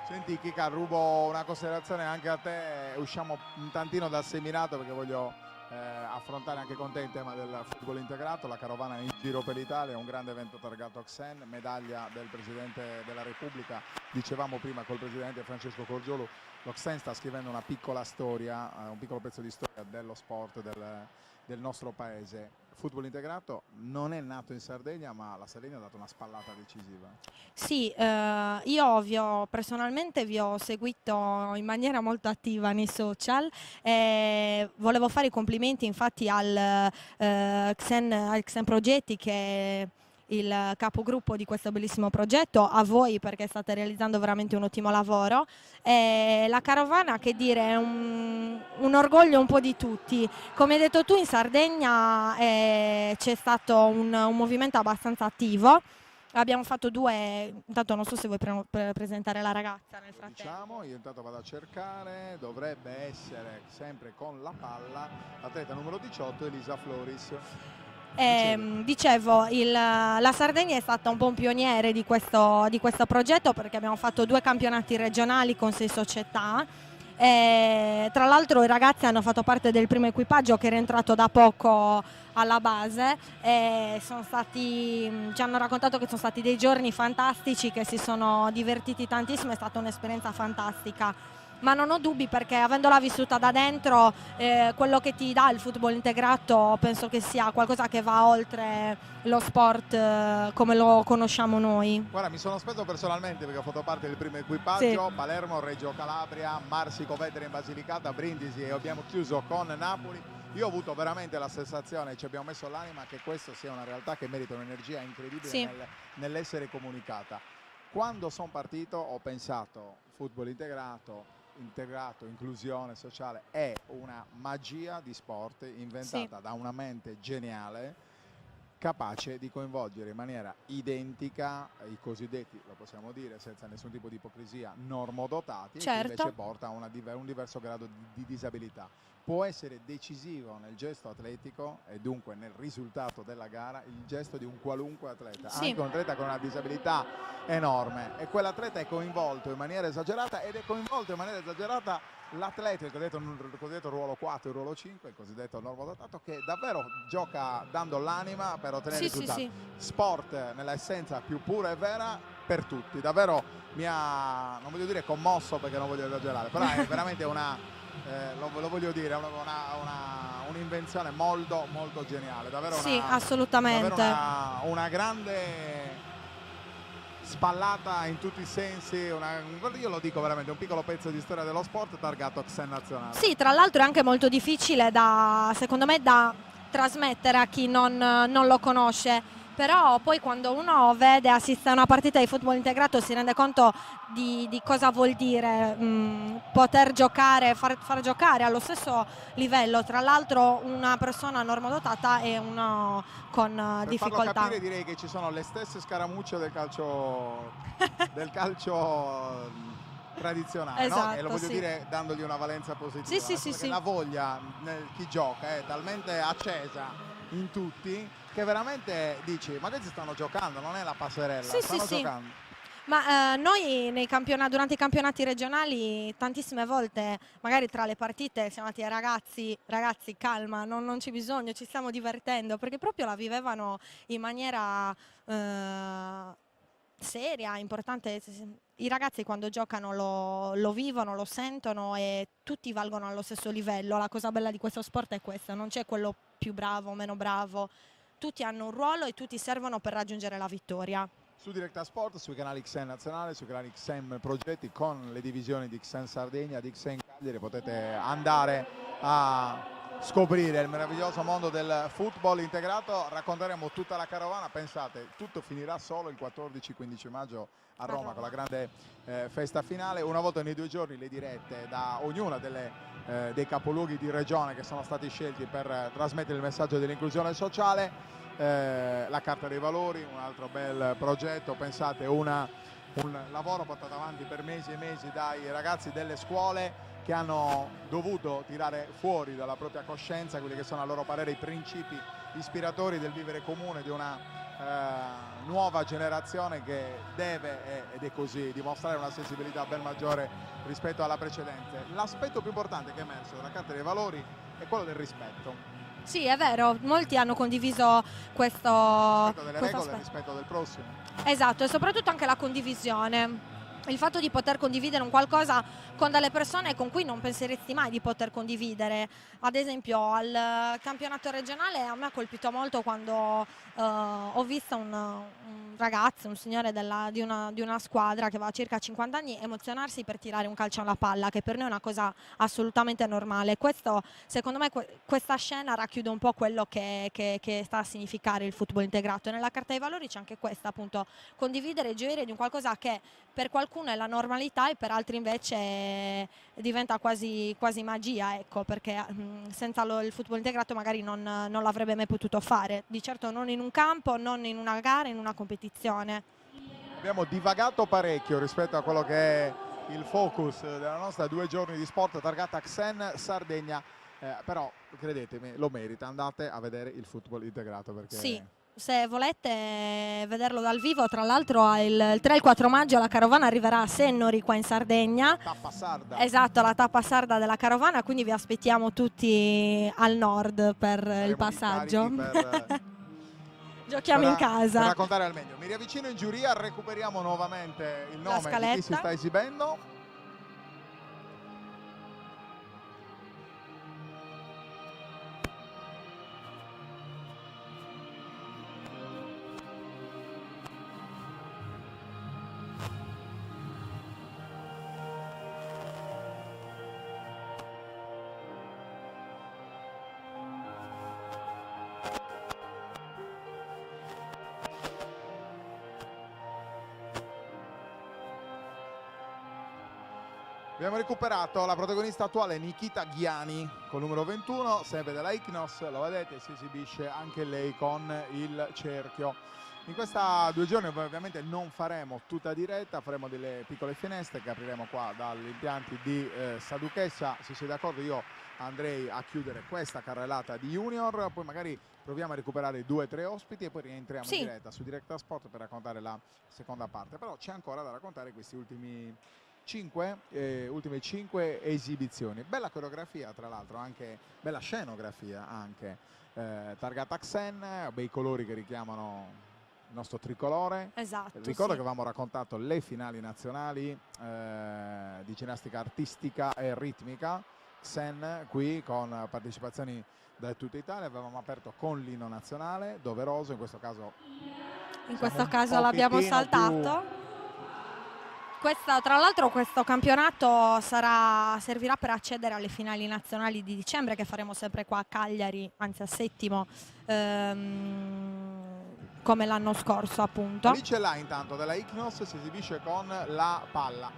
Senti Kika, rubo una considerazione anche a te, usciamo un tantino dal seminato perché voglio affrontare anche con te il tema del football integrato. La carovana in giro per l'Italia, un grande evento targato Xen, medaglia del Presidente della Repubblica. Dicevamo prima col Presidente Francesco Corgiolo, lo Xen sta scrivendo una piccola storia, un piccolo pezzo di storia dello sport del nostro paese. Football integrato non è nato in Sardegna, ma la Sardegna ha dato una spallata decisiva. Sì, io personalmente vi ho seguito in maniera molto attiva nei social e volevo fare i complimenti infatti al Xen Progetti, che è il capogruppo di questo bellissimo progetto, a voi perché state realizzando veramente un ottimo lavoro. E la carovana, che dire, è un orgoglio un po' di tutti. Come hai detto tu, in Sardegna c'è stato un movimento abbastanza attivo. Abbiamo fatto due, intanto non so se vuoi presentare la ragazza nel frattempo. Diciamo, io intanto vado a cercare, dovrebbe essere sempre con la palla l'atleta numero 18 Elisa Floris. Dicevo, la Sardegna è stata un po' un pioniere di questo progetto, perché abbiamo fatto 2 campionati regionali con 6 società. Tra l'altro i ragazzi hanno fatto parte del primo equipaggio che era entrato da poco alla base e ci hanno raccontato che sono stati dei giorni fantastici, che si sono divertiti tantissimo, è stata un'esperienza fantastica. Ma non ho dubbi, perché avendola vissuta da dentro, quello che ti dà il football integrato penso che sia qualcosa che va oltre lo sport come lo conosciamo noi. Guarda, mi sono speso personalmente perché ho fatto parte del primo equipaggio, Sì. Palermo, Reggio Calabria, Marsico, Vetere in Basilicata, Brindisi, e abbiamo chiuso con Napoli. Io ho avuto veramente la sensazione, ci abbiamo messo l'anima, che questa sia una realtà che merita un'energia incredibile Sì. nell'essere comunicata. Quando sono partito ho pensato, football integrato, inclusione sociale, è una magia di sport inventata da una mente geniale, capace di coinvolgere in maniera identica i cosiddetti, lo possiamo dire senza nessun tipo di ipocrisia, normodotati, Certo. che invece porta a un diverso grado di disabilità. Può essere decisivo nel gesto atletico e dunque nel risultato della gara il gesto di un qualunque atleta, Sì. anche un atleta con una disabilità enorme, e quell'atleta è coinvolto in maniera esagerata, ed è coinvolto in maniera esagerata l'atleta, il cosiddetto ruolo 4, il ruolo 5, il cosiddetto normodotato, che davvero gioca dando l'anima per ottenere Sì, sì, risultati. sì. Sport nella essenza più pura e vera per tutti, davvero mi ha, non voglio dire commosso perché non voglio esagerare, però è veramente lo voglio dire, un'invenzione molto molto geniale, davvero Sì, assolutamente. davvero una grande spallata in tutti i sensi, io lo dico veramente, un piccolo pezzo di storia dello sport targato Xen nazionale. Sì, tra l'altro è anche molto difficile secondo me da trasmettere a chi non lo conosce, però poi quando uno assiste a una partita di football integrato si rende conto di cosa vuol dire poter giocare, far giocare allo stesso livello, tra l'altro una persona normodotata e uno con Per difficoltà. farlo capire, direi che ci sono le stesse scaramucce del calcio tradizionale, no? Esatto, E lo voglio sì. dire dandogli una valenza positiva. Sì, sì, Perché sì. la voglia nel chi gioca è talmente accesa in tutti che veramente dici, ma questi stanno giocando, non è la passerella, Sì, stanno sì, sì. giocando. Ma noi durante i campionati regionali tantissime volte, magari tra le partite, siamo andati ai ragazzi calma, non c'è bisogno, ci stiamo divertendo, perché proprio la vivevano in maniera seria, importante. I ragazzi quando giocano lo vivono, lo sentono e tutti valgono allo stesso livello. La cosa bella di questo sport è questa, non c'è quello più bravo, meno bravo, tutti hanno un ruolo e tutti servono per raggiungere la vittoria. Su Directa Sport, sui canali XN Nazionale, sui canali XM Progetti, con le divisioni di XN Sardegna, di XN Cagliari, potete andare a scoprire il meraviglioso mondo del football integrato. Racconteremo tutta la carovana, pensate, tutto finirà solo il 14-15 maggio a Roma con la grande festa finale. Una volta ogni 2 giorni le dirette da ognuna dei capoluoghi di regione che sono stati scelti per trasmettere il messaggio dell'inclusione sociale. La Carta dei Valori, un altro bel progetto, pensate, un lavoro portato avanti per mesi e mesi dai ragazzi delle scuole che hanno dovuto tirare fuori dalla propria coscienza quelli che sono a loro parere i principi ispiratori del vivere comune di una nuova generazione che deve, ed è così, dimostrare una sensibilità ben maggiore rispetto alla precedente. L'aspetto più importante che è emerso dalla Carta dei Valori è quello del rispetto. Sì, è vero, molti hanno condiviso questo Rispetto delle regole, aspetto. rispetto del prossimo. Esatto, e soprattutto anche la condivisione. Il fatto di poter condividere un qualcosa con delle persone con cui non penseresti mai di poter condividere. Ad esempio al campionato regionale a me ha colpito molto quando ho visto un ragazzo, un signore di una squadra che aveva circa 50 anni emozionarsi per tirare un calcio alla palla, che per noi è una cosa assolutamente normale. Questo, secondo me, questa scena racchiude un po' quello che sta a significare il football integrato. Nella Carta dei Valori c'è anche questa, appunto, condividere e gioire di un qualcosa che per qualcuno è la normalità e per altri invece diventa quasi magia, ecco, perché senza il football integrato magari non l'avrebbe mai potuto fare, di certo non in un campo, non in una gara, in una competizione. Abbiamo divagato parecchio rispetto a quello che è il focus della nostra 2 giorni di sport targata XN Sardegna, però credetemi, lo merita, andate a vedere il football integrato perché... Sì. Se volete vederlo dal vivo, tra l'altro il 3 e il 4 maggio la carovana arriverà a Sennori qua in Sardegna. Tappa sarda. Esatto, la tappa sarda della carovana, quindi vi aspettiamo tutti al nord per il passaggio. Giochiamo in casa. Per raccontare al meglio. Mi riavvicino in giuria, recuperiamo nuovamente il nome di chi si sta esibendo. Abbiamo recuperato la protagonista attuale Nikita Ghiani col numero 21, sempre della Ichnos, lo vedete, si esibisce anche lei con il cerchio. In questa 2 giorni ovviamente non faremo tutta diretta, faremo delle piccole finestre che apriremo qua dagli impianti di Saduchessa. Se siete d'accordo io andrei a chiudere questa carrellata di Junior, poi magari proviamo a recuperare 2 o 3 ospiti e poi rientriamo in diretta su Directa Sport per raccontare la seconda parte. Però c'è ancora da raccontare questi ultimi 5 esibizioni. Bella coreografia, tra l'altro, anche bella scenografia anche targata XN, bei colori che richiamano il nostro tricolore. Esatto. Ricordo che avevamo raccontato le finali nazionali di ginnastica artistica e ritmica XN qui con partecipazioni da tutta Italia. Avevamo aperto con l'inno nazionale doveroso, in questo caso l'abbiamo saltato. Tra l'altro questo campionato servirà per accedere alle finali nazionali di dicembre che faremo sempre qua a Cagliari, anzi a Settimo, come l'anno scorso appunto. Lì ce l'ha intanto della Ichnos, si esibisce con la palla.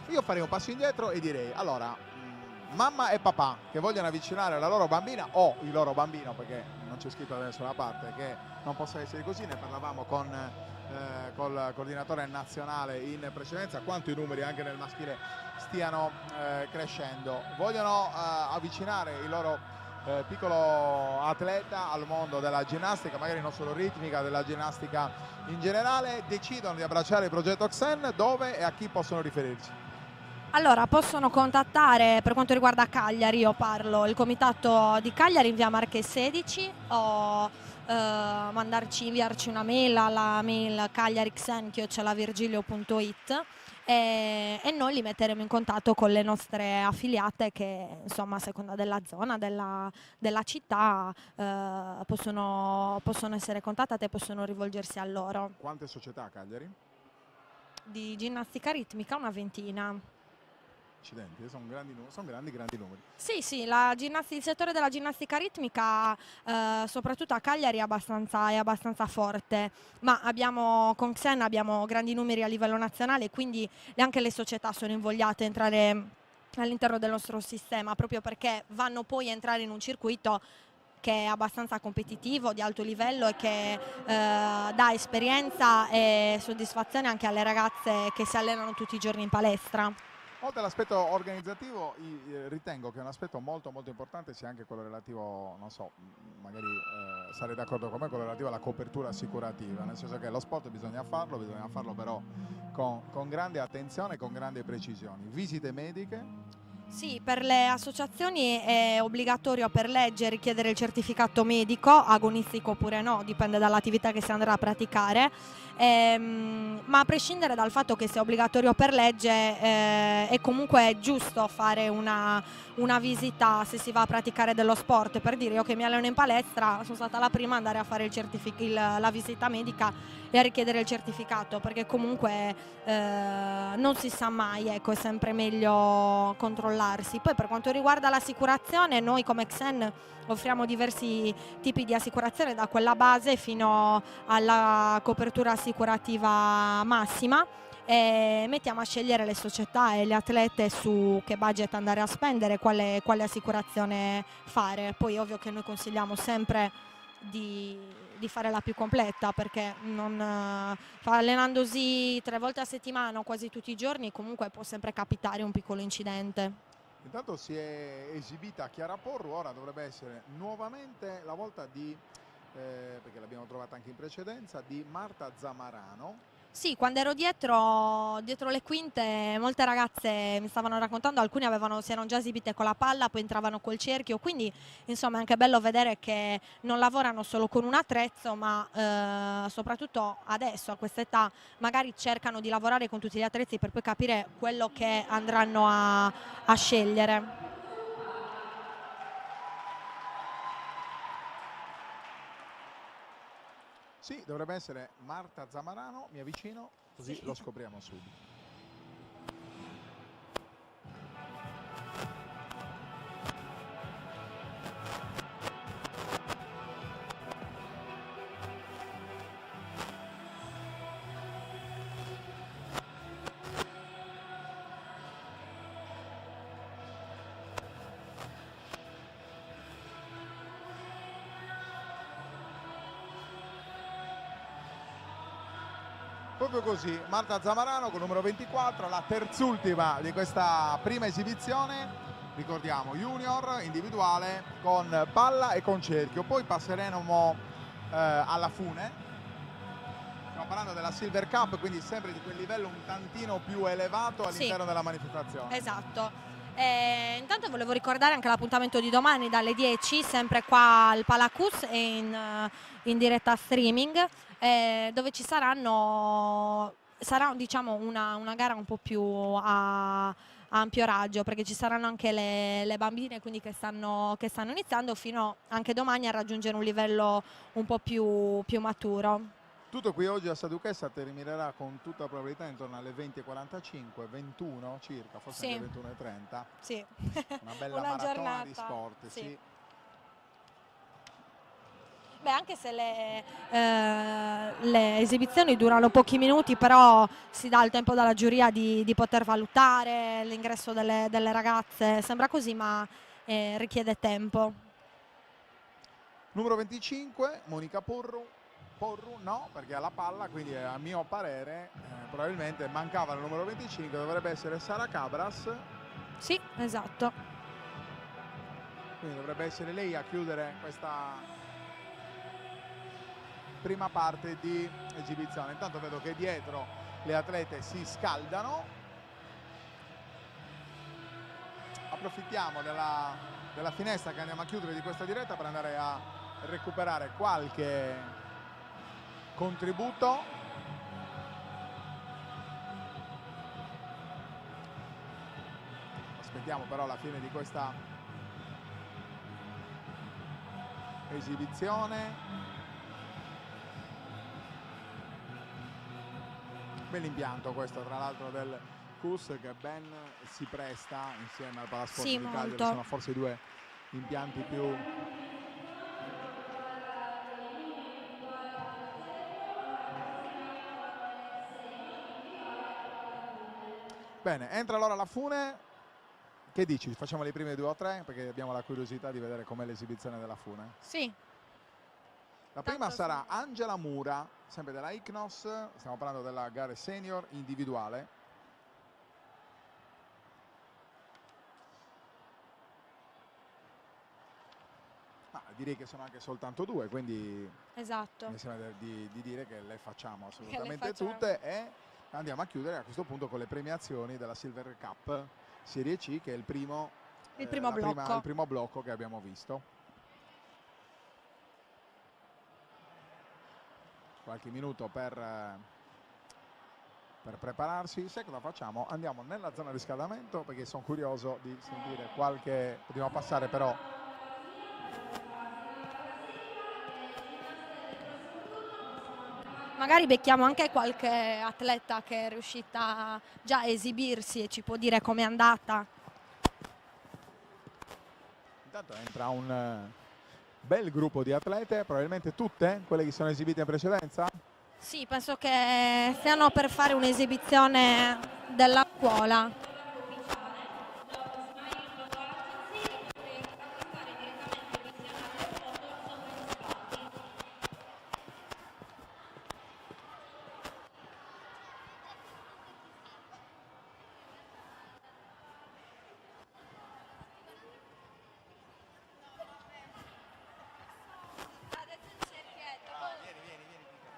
Io farei un passo indietro e direi, allora, mamma e papà che vogliono avvicinare la loro bambina o il loro bambino, perché non c'è scritto da nessuna parte che non possa essere così, ne parlavamo col coordinatore nazionale in precedenza, quanto i numeri anche nel maschile stiano crescendo. Vogliono avvicinare il loro piccolo atleta al mondo della ginnastica, magari non solo ritmica, della ginnastica in generale. Decidono di abbracciare il progetto XN. Dove e a chi possono riferirsi? Allora, possono contattare, per quanto riguarda Cagliari, io parlo, il comitato di Cagliari in via Marche 16 o inviarci una mail alla mail cagliarixen@virgilio.it e noi li metteremo in contatto con le nostre affiliate che insomma a seconda della zona, della città possono essere contattate e possono rivolgersi a loro. Quante società a Cagliari? Di ginnastica ritmica una ventina. Accidenti, sono grandi numeri. Sì, il settore della ginnastica ritmica soprattutto a Cagliari è abbastanza forte, ma con Xen abbiamo grandi numeri a livello nazionale, quindi anche le società sono invogliate a entrare all'interno del nostro sistema, proprio perché vanno poi a entrare in un circuito che è abbastanza competitivo, di alto livello e che dà esperienza e soddisfazione anche alle ragazze che si allenano tutti i giorni in palestra. Oltre all'aspetto organizzativo, ritengo che un aspetto molto molto importante sia anche quello relativo, non so, magari sarei d'accordo con me, quello relativo alla copertura assicurativa, nel senso che lo sport bisogna farlo però con grande attenzione e con grande precisione. Visite mediche. Sì, per le associazioni è obbligatorio per legge richiedere il certificato medico, agonistico oppure no, dipende dall'attività che si andrà a praticare, ma a prescindere dal fatto che sia obbligatorio per legge è comunque giusto fare una visita se si va a praticare dello sport. Per dire, io che mi alleno in palestra sono stata la prima ad andare a fare la visita medica e a richiedere il certificato, perché comunque non si sa mai, ecco, è sempre meglio controllarsi. Poi per quanto riguarda l'assicurazione, noi come Xen offriamo diversi tipi di assicurazione, da quella base fino alla copertura assicurativa massima, e mettiamo a scegliere le società e le atlete su che budget andare a spendere, quale assicurazione fare. Poi ovvio che noi consigliamo sempre di fare la più completa, perché allenandosi 3 volte a settimana o quasi tutti i giorni comunque può sempre capitare un piccolo incidente. Intanto si è esibita Chiara Porru, ora dovrebbe essere nuovamente la volta perché l'abbiamo trovata anche in precedenza, di Marta Zamarano. Sì, quando ero dietro le quinte molte ragazze mi stavano raccontando, alcune si erano già esibite con la palla, poi entravano col cerchio, quindi insomma è anche bello vedere che non lavorano solo con un attrezzo, ma soprattutto adesso a questa età magari cercano di lavorare con tutti gli attrezzi per poi capire quello che andranno a scegliere. Sì, dovrebbe essere Marta Zamarano, mi avvicino, così lo scopriamo subito. Proprio così, Marta Zamarano con numero 24, la terzultima di questa prima esibizione, ricordiamo junior, individuale, con palla e con cerchio. Poi passeremo alla fune, stiamo parlando della Silver Cup, quindi sempre di quel livello un tantino più elevato all'interno della manifestazione. Esatto. Intanto volevo ricordare anche l'appuntamento di domani dalle 10, sempre qua al Palacus e in diretta streaming, dove ci sarà diciamo una gara un po' più a ampio raggio, perché ci saranno anche le bambine, quindi che stanno iniziando fino anche domani a raggiungere un livello un po' più maturo. Tutto qui oggi a Saduchessa terminerà con tutta probabilità intorno alle 20:45, 21 circa, forse anche 21:30. Sì. Una bella Una maratona giornata di sport, sì. Beh, anche se le esibizioni durano pochi minuti, però si dà il tempo dalla giuria di poter valutare l'ingresso delle ragazze. Sembra così, ma richiede tempo. Numero 25, Monica Porru no, perché ha la palla, quindi a mio parere probabilmente mancava il numero 25, dovrebbe essere Sara Cabras. Sì, esatto. Quindi dovrebbe essere lei a chiudere questa prima parte di esibizione. Intanto vedo che dietro le atlete si scaldano. Approfittiamo della finestra che andiamo a chiudere di questa diretta per andare a recuperare qualche contributo. Aspettiamo però la fine di questa esibizione. Bell'impianto questo, tra l'altro, del CUS, che ben si presta insieme al Palasport Sì, di Cagliari. molto. Sono forse i due impianti più bene. Entra allora la Fune. Che dici? Facciamo le prime 2 o 3 perché abbiamo la curiosità di vedere com'è l'esibizione della Fune. Sì, La prima Tanto sarà Angela Mura, sempre della Ichnos, stiamo parlando della gara senior individuale. Ma direi che sono anche soltanto 2, quindi esatto. mi sembra di dire che le facciamo assolutamente facciamo. tutte, e andiamo a chiudere a questo punto con le premiazioni della Silver Cup Serie C, che è il primo, Il primo blocco. il primo blocco che abbiamo visto. Qualche minuto per prepararsi. Sai cosa facciamo? Andiamo nella zona di riscaldamento perché sono curioso di sentire qualche... Dobbiamo passare però... Magari becchiamo anche qualche atleta che è riuscita già a esibirsi e ci può dire com'è andata. Intanto entra un bel gruppo di atlete, probabilmente tutte quelle che sono esibite in precedenza. Sì, penso che stiano per fare un'esibizione della scuola.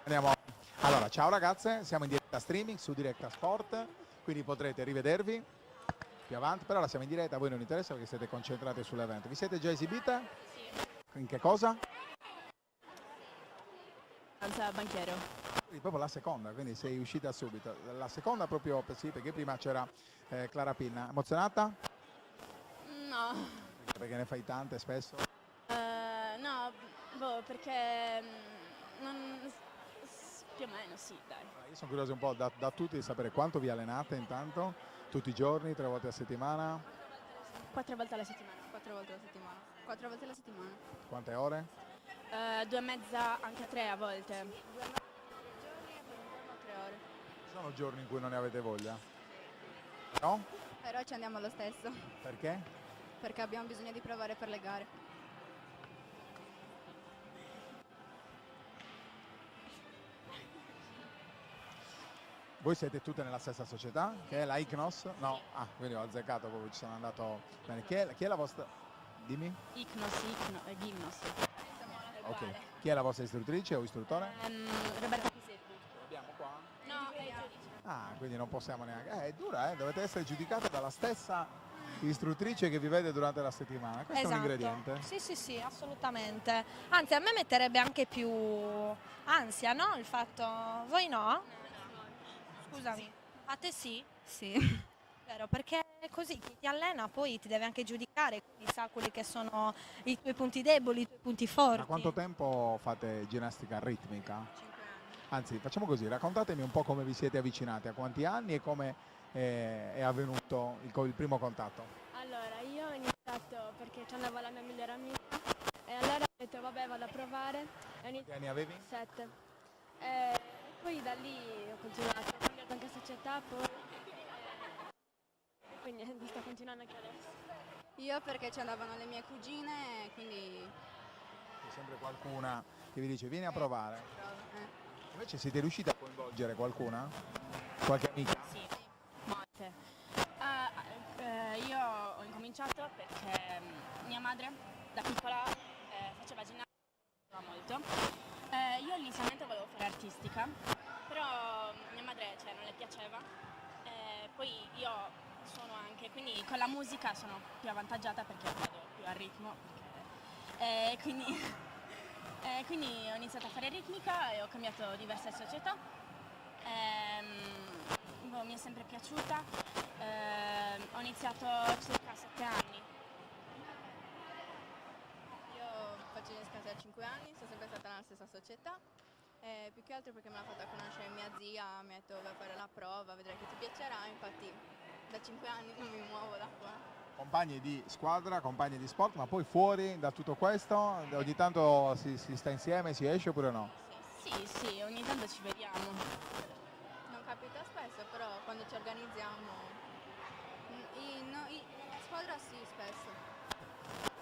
Andiamo. Allora, ciao ragazze, siamo in diretta streaming su Diretta Sport, quindi potrete rivedervi più avanti, però ora siamo in diretta, a voi non interessa perché siete concentrate sull'evento. Vi siete già esibite? Sì. In che cosa? Danza banchiero. Proprio la seconda, quindi sei uscita subito. La seconda proprio, sì, perché prima c'era Clara Pinna. Emozionata? No, Perché ne fai tante spesso? no, boh, perché più o meno sì, dai. Io sono curioso un po' da tutti di sapere quanto vi allenate intanto, tutti i giorni, 3 volte a settimana, 4 volte alla settimana. 4 volte alla settimana. 4 volte alla settimana. quante ore? 2 e mezza, anche 3 a volte. 3 ore. Ci sono giorni in cui non ne avete voglia? No? Però ci andiamo lo stesso, Perché? perché abbiamo bisogno di provare per le gare. Voi siete tutte nella stessa società, che è la Ichnos? No, quindi ho azzeccato, proprio ci sono andato bene. Chi è la vostra? Dimmi. Gimnos. Ok. Chi è la vostra istruttrice o istruttore? Roberta Pisetti. Abbiamo qua. No, è il giudice. Quindi non possiamo neanche. È dura, dovete essere giudicate dalla stessa istruttrice che vi vede durante la settimana. Questo è un ingrediente. Sì, sì, sì, assolutamente. Anzi, a me metterebbe anche più ansia, no? Il fatto... Voi no? Scusami, a te sì? Sì. Vero, perché è così, chi ti allena poi ti deve anche giudicare, quindi sa quelli che sono i tuoi punti deboli, i tuoi punti forti. Da quanto tempo fate ginnastica ritmica? 5 anni. Anzi, facciamo così, raccontatemi un po' come vi siete avvicinati, a quanti anni e come è avvenuto il primo contatto. Allora, io ho iniziato perché ci andava la mia migliore amica e allora ho detto vabbè vado a provare. Quanti anni avevi? 7. Poi da lì ho continuato, ho cambiato anche società, poi quindi sto continuando anche adesso. Io perché ci andavano le mie cugine, quindi... C'è sempre qualcuna che vi dice vieni a provare. Invece siete riusciti a coinvolgere qualcuna? Qualche amica? Sì, molte. Io ho incominciato perché mia madre da piccola faceva ginnastica molto. Io inizialmente volevo fare artistica, però mia madre non le piaceva. Poi io suono anche, quindi con la musica sono più avvantaggiata perché vado più a ritmo. Quindi ho iniziato a fare ritmica e ho cambiato diverse società. Mi è sempre piaciuta. Ho iniziato circa 5 anni, sono sempre stata nella stessa società. Più che altro perché me l'ha fatta conoscere mia zia, mi ha detto vai a fare la prova, vedrai che ti piacerà, infatti da 5 anni non mi muovo da qua. Compagni di squadra, compagni di sport, ma poi fuori da tutto questo ogni tanto si sta insieme, si esce oppure no? Sì, ogni tanto ci vediamo. Non capita spesso, però quando ci organizziamo, nella squadra sì, spesso.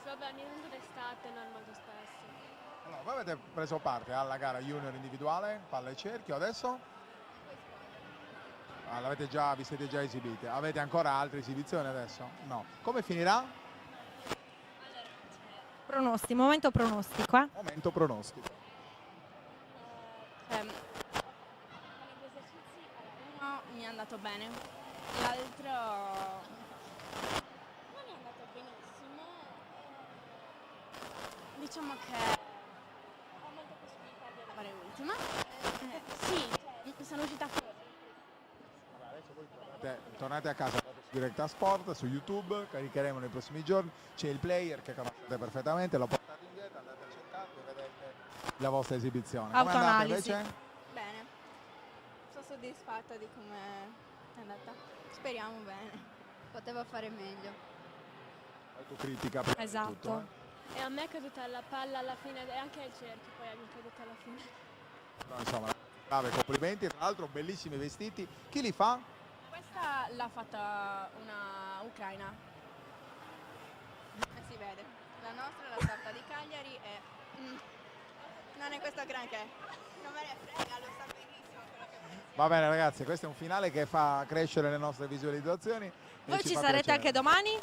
Vabbè, ogni tanto d'estate, non molto spesso. Allora, voi avete preso parte alla gara junior individuale, palla e cerchio, adesso? Vi siete già esibite, avete ancora altre esibizioni adesso? No. Come finirà? Pronostico, momento pronostico. Momento pronostico. Con gli esercizi, uno mi è andato bene, l'altro non è andato benissimo. Diciamo che ho molte possibilità di arrivare ultima. Sì, sono uscita fuori. Tornate a casa su Directa Sport, su YouTube, caricheremo nei prossimi giorni, c'è il player che conoscete perfettamente, lo portate indietro, andate a cercarlo e vedete la vostra esibizione. Come è andata Autoanalisi. invece? Bene, sono soddisfatta di come è andata. Speriamo bene, potevo fare meglio. Autocritica prima di Esatto. tutto, E a me è caduta la palla alla fine e anche al cerchio poi mi è caduta alla fine. Però, insomma, brave, complimenti, tra l'altro bellissimi vestiti. Chi li fa? Questa l'ha fatta una ucraina. Si vede, la nostra, la sarta di Cagliari è... non è questo granché. Non me ne frega, lo sa benissimo quello che pensi. Va bene ragazzi, questo è un finale che fa crescere le nostre visualizzazioni. e Voi ci fa sarete piacere. anche domani?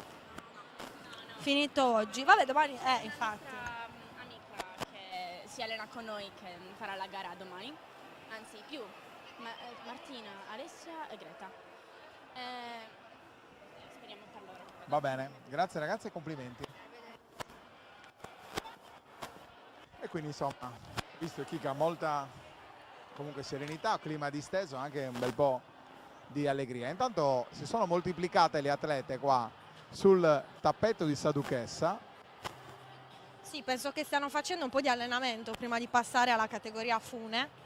Finito oggi. Vabbè, domani, infatti. Un'altra amica che si allena con noi che farà la gara domani, anzi più, Martina, Alessia e Greta. Speriamo per loro. Va bene, grazie ragazzi e complimenti. E quindi insomma, visto che ha molta comunque serenità, clima disteso, anche un bel po' di allegria. Intanto si sono moltiplicate le atlete qua sul tappetto di Sa Duchessa. Sì, penso che stiano facendo un po' di allenamento prima di passare alla categoria fune.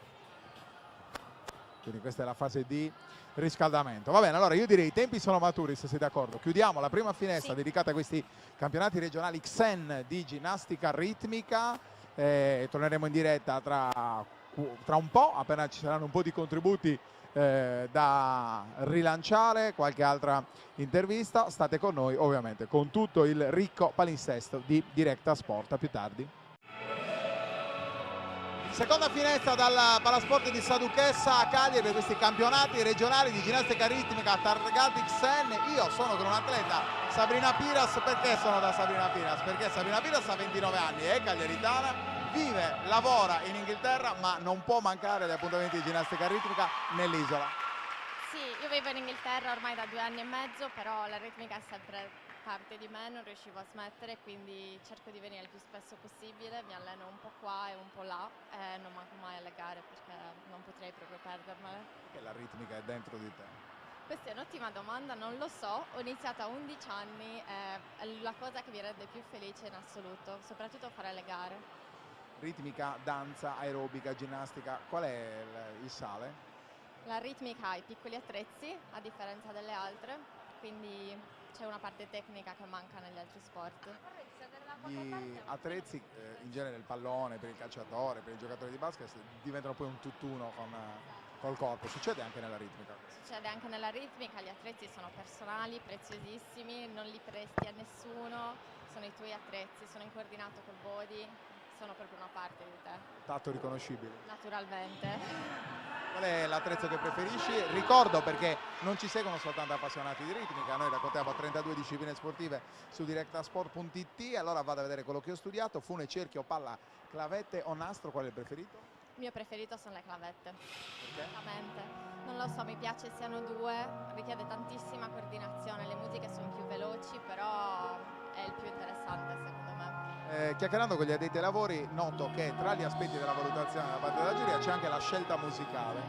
Quindi questa è la fase di riscaldamento. Va bene, allora io direi i tempi sono maturi, se siete d'accordo. Chiudiamo la prima finestra dedicata a questi campionati regionali XEN di ginnastica ritmica. Torneremo in diretta tra un po', appena ci saranno un po' di contributi da rilanciare, qualche altra intervista. State con noi ovviamente con tutto il ricco palinsesto di Directa Sport. A più tardi. Seconda finestra dal Palasport di Sa Duchessa a Cagliari per questi campionati regionali di ginnastica ritmica targati XN. Io sono con un'atleta, Sabrina Piras. Perché sono da Sabrina Piras? Perché Sabrina Piras ha 29 anni, è cagliaritana, vive, lavora in Inghilterra, ma non può mancare dai appuntamenti di ginnastica ritmica nell'isola. Sì, io vivo in Inghilterra ormai da 2 anni e mezzo, però la ritmica è sempre parte di me, non riuscivo a smettere, quindi cerco di venire il più spesso possibile, mi alleno un po' qua e un po' là e non manco mai alle gare perché non potrei proprio perdermele. Perché la ritmica è dentro di te? Questa è un'ottima domanda, non lo so, ho iniziato a 11 anni, è la cosa che mi rende più felice in assoluto, soprattutto fare le gare. Ritmica, danza, aerobica, ginnastica, qual è il sale? La ritmica ha i piccoli attrezzi a differenza delle altre, quindi c'è una parte tecnica che manca negli altri sport. Gli attrezzi, in genere il pallone per il calciatore, per il giocatore di basket, diventano poi un tutt'uno col corpo. Succede anche nella ritmica? Succede anche nella ritmica, gli attrezzi sono personali, preziosissimi, non li presti a nessuno, sono i tuoi attrezzi, sono in coordinato col body, sono proprio una parte di te. Tatto riconoscibile. Naturalmente. Qual è l'attrezzo che preferisci? Ricordo, perché non ci seguono soltanto appassionati di ritmica, noi raccontiamo 32 discipline sportive su directasport.it, allora vado a vedere quello che ho studiato: fune, cerchio, palla, clavette o nastro. Qual è il preferito? Il mio preferito sono le clavette. Perché? Veramente. Non lo so, mi piace siano due, richiede tantissima coordinazione, le musiche sono più veloci, però è il più interessante secondo me. Chiacchierando con gli addetti ai lavori noto che tra gli aspetti della valutazione da parte della giuria c'è anche la scelta musicale.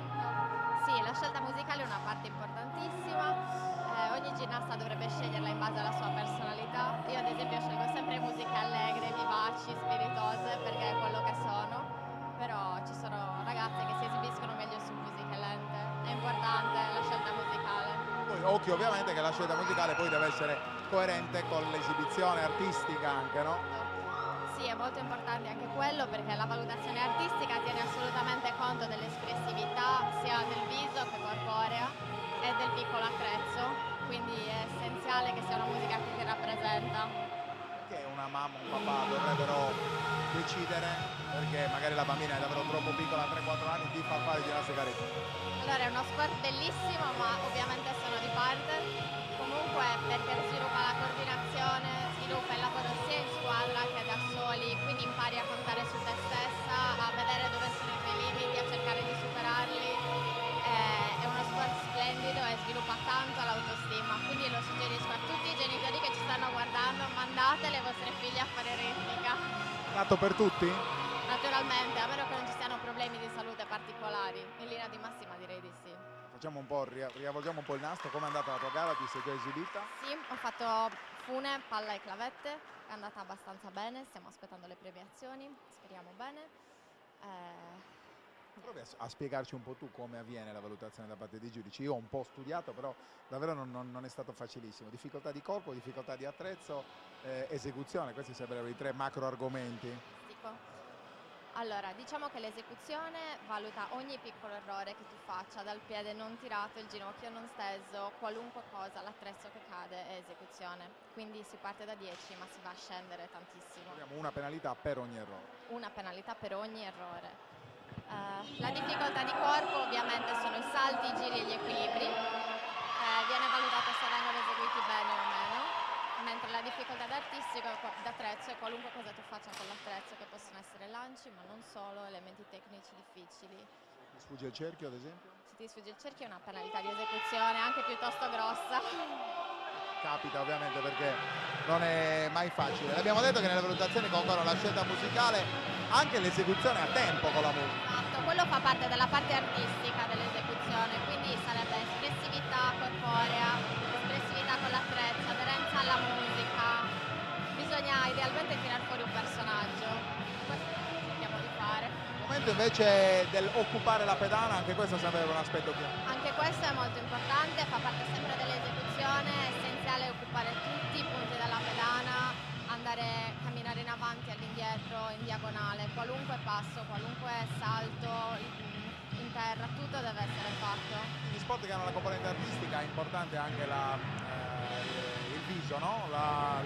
Sì, la scelta musicale è una parte importantissima, ogni ginnasta dovrebbe sceglierla in base alla sua personalità. Io ad esempio scelgo sempre musiche allegre, vivaci, spiritose, perché è quello che occhio ovviamente che la scelta musicale poi deve essere coerente con l'esibizione artistica anche, no? Sì, è molto importante anche quello, perché la valutazione artistica tiene assolutamente conto dell'espressività sia del viso che corporea e del piccolo attrezzo, quindi è essenziale che sia una musica che ti rappresenta. Che una mamma, un papà dovrebbero decidere, perché magari la bambina è davvero troppo piccola, 3-4 anni, di far fare ginnastica ritmica? Allora è uno sport bellissimo, ma ovviamente sono di parte, comunque perché sviluppa la coordinazione, sviluppa il lavoro sia in squadra che da soli, quindi impari a contare su te stessa, a vedere dove sono i tuoi limiti, a cercare di superarli. È uno sport splendido e sviluppa tanto l'autostima, quindi lo suggerisco a tutti i genitori che ci stanno guardando: mandate le vostre figlie a fare ritmica. Dato per tutti? Naturalmente, a meno che non ci siano problemi di salute particolari, in linea di massima direi di sì. Facciamo un po', riavvolgiamo un po' il nastro. Come è andata la tua gara? Ti sei già esibita? Sì, ho fatto fune, palla e clavette, è andata abbastanza bene, stiamo aspettando le premiazioni, speriamo bene. Provi a spiegarci un po' tu come avviene la valutazione da parte dei giudici. Io ho un po' studiato, però davvero non è stato facilissimo. Difficoltà di corpo, difficoltà di attrezzo, esecuzione. Questi sarebbero i 3 macro argomenti. Allora, diciamo che l'esecuzione valuta ogni piccolo errore che tu faccia, dal piede non tirato, il ginocchio non steso, qualunque cosa, l'attrezzo che cade è esecuzione. Quindi si parte da 10 ma si va a scendere tantissimo. Abbiamo una penalità per ogni errore. Una penalità per ogni errore. La difficoltà di corpo ovviamente sono i salti, i giri e gli equilibri. Viene valutato se vengono eseguiti bene o meno, mentre la difficoltà d'attrezzo è qualunque cosa tu faccia con l'attrezzo, che possono essere lanci, ma non solo, elementi tecnici difficili. Ti sfugge il cerchio, ad esempio? Se ti sfugge il cerchio è una penalità di esecuzione anche piuttosto grossa. Capita ovviamente, perché non è mai facile. Abbiamo detto che nelle valutazioni concorrono la scelta musicale, anche l'esecuzione a tempo con la musica. Esatto, quello fa parte della parte artistica dell'esecuzione, quindi sarebbe espressività corporea, espressività con l'attrezzo, aderenza alla musica. Bisogna idealmente tirar fuori un personaggio, questo cerchiamo di fare. Il momento invece dell'occupare la pedana, anche questo sarebbe un aspetto più. Anche questo è molto importante, fa parte sempre dell'esecuzione, è essenziale occupare tutti i punti della pedana, camminare in avanti, all'indietro, in diagonale, qualunque passo, qualunque salto in terra, tutto deve essere fatto. Gli sport che hanno la componente artistica è importante anche il viso, no?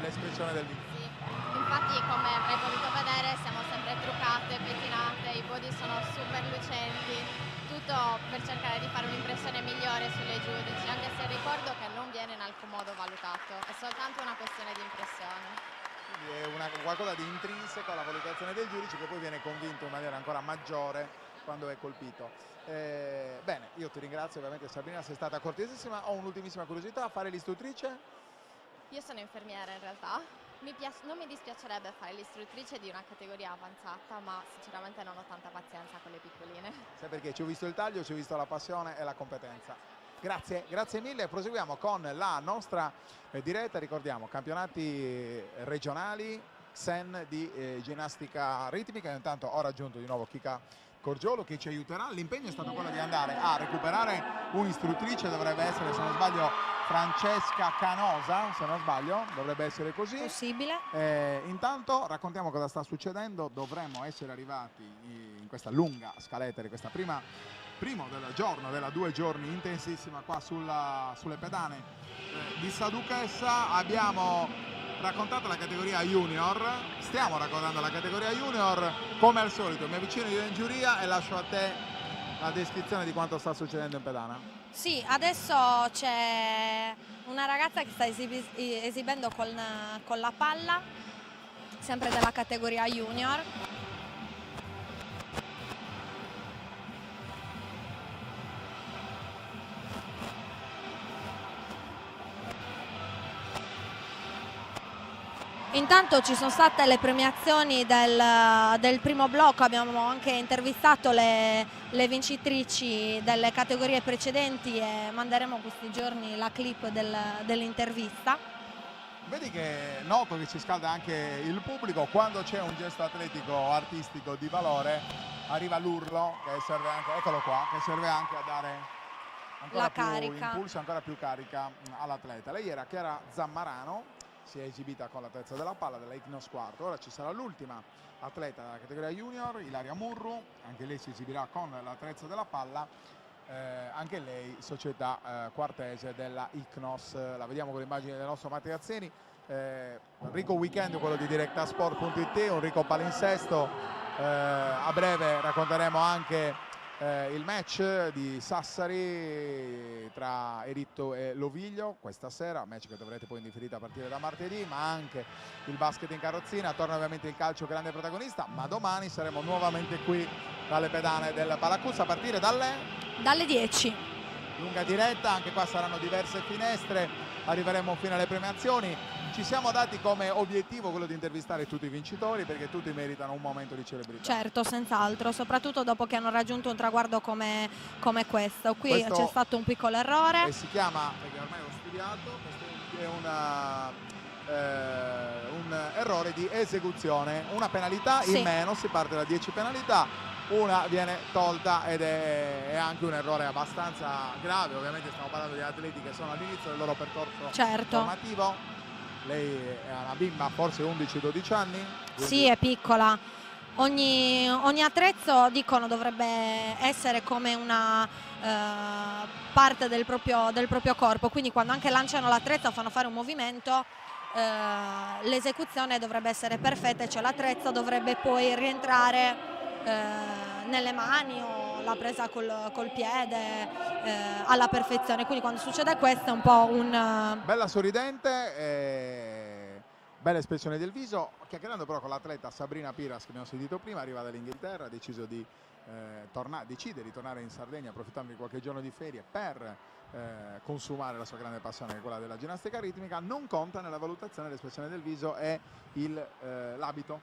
L'espressione del viso. Sì. Infatti, come hai potuto vedere, siamo sempre truccate, pettinate, i body sono super lucenti, tutto per cercare di fare un'impressione migliore sulle giudici, anche se ricordo che non viene in alcun modo valutato, è soltanto una questione di impressione. Quindi è qualcosa di intrinseco alla valutazione dei giudici, che poi viene convinto in maniera ancora maggiore quando è colpito. Bene, io ti ringrazio ovviamente, Sabrina, sei stata cortesissima. Ho un'ultimissima curiosità: fare l'istruttrice? Io sono infermiera in realtà, non mi dispiacerebbe fare l'istruttrice di una categoria avanzata, ma sinceramente non ho tanta pazienza con le piccoline. Sai perché? Ci ho visto il taglio, ci ho visto la passione e la competenza. Grazie mille. Proseguiamo con la nostra diretta. Ricordiamo campionati regionali XEN di ginnastica ritmica. Intanto ho raggiunto di nuovo Chica Corgiolo, che ci aiuterà. L'impegno è stato quello di andare a recuperare un'istruttrice, dovrebbe essere, se non sbaglio, Francesca Canosa, se non sbaglio, dovrebbe essere così. Possibile. Intanto raccontiamo cosa sta succedendo. Dovremmo essere arrivati in questa lunga scaletta di questa primo del giorno, della 2 giorni intensissima qua sulle pedane di Sa Duchessa. Abbiamo raccontato la categoria junior, stiamo raccontando la categoria junior. Come al solito mi avvicino io in giuria e lascio a te la descrizione di quanto sta succedendo in pedana. Sì, adesso c'è una ragazza che sta esibendo con la palla, sempre della categoria junior. Intanto ci sono state le premiazioni del primo blocco, abbiamo anche intervistato le vincitrici delle categorie precedenti e manderemo questi giorni la clip dell'intervista. Vedi che noto che ci scalda anche il pubblico. Quando c'è un gesto atletico artistico di valore arriva l'urlo, che serve anche, eccolo qua, che serve anche a dare ancora la più carica. impulso, ancora più carica all'atleta. Lei era Chiara Zammarano, si è esibita con l'altezza della palla della Ichnos Quarto. Ora ci sarà l'ultima atleta della categoria junior, Ilaria Murru, anche lei si esibirà con l'altezza della palla, anche lei società quartese della Ichnos. La vediamo con le immagini del nostro Matteo Azzeni. Ricco weekend quello di directasport.it, un ricco palinsesto. A breve racconteremo anche il match di Sassari tra Eritto e Loviglio questa sera, match che dovrete poi indifferita a partire da martedì, ma anche il basket in carrozzina, torna ovviamente il calcio grande protagonista, ma domani saremo nuovamente qui dalle pedane del Palacuzza a partire dalle 10. Lunga diretta, anche qua saranno diverse finestre, arriveremo fino alle premiazioni. Ci siamo dati come obiettivo quello di intervistare tutti i vincitori, perché tutti meritano un momento di celebrità. Certo, senz'altro, soprattutto dopo che hanno raggiunto un traguardo come questo. Qui c'è stato un piccolo errore. E si chiama, perché ormai l'ho studiato, è un errore di esecuzione, una penalità in meno, si parte da 10 penalità, una viene tolta ed è anche un errore abbastanza grave. Ovviamente stiamo parlando di atleti che sono all'inizio del loro percorso formativo. Lei è una bimba, forse 11-12 anni? Sì, è piccola. Ogni attrezzo, dicono, dovrebbe essere come una parte del proprio corpo, quindi quando anche lanciano l'attrezzo, fanno fare un movimento, l'esecuzione dovrebbe essere perfetta, cioè l'attrezzo dovrebbe poi rientrare nelle mani o la presa col piede alla perfezione, quindi quando succede questo è un po' un... Bella sorridente, bella espressione del viso, chiacchierando però con l'atleta Sabrina Piras che abbiamo sentito prima, arriva dall'Inghilterra, ha deciso di decide di tornare in Sardegna approfittando di qualche giorno di ferie per consumare la sua grande passione, che è quella della ginnastica ritmica. Non conta nella valutazione l'espressione del viso e l'abito.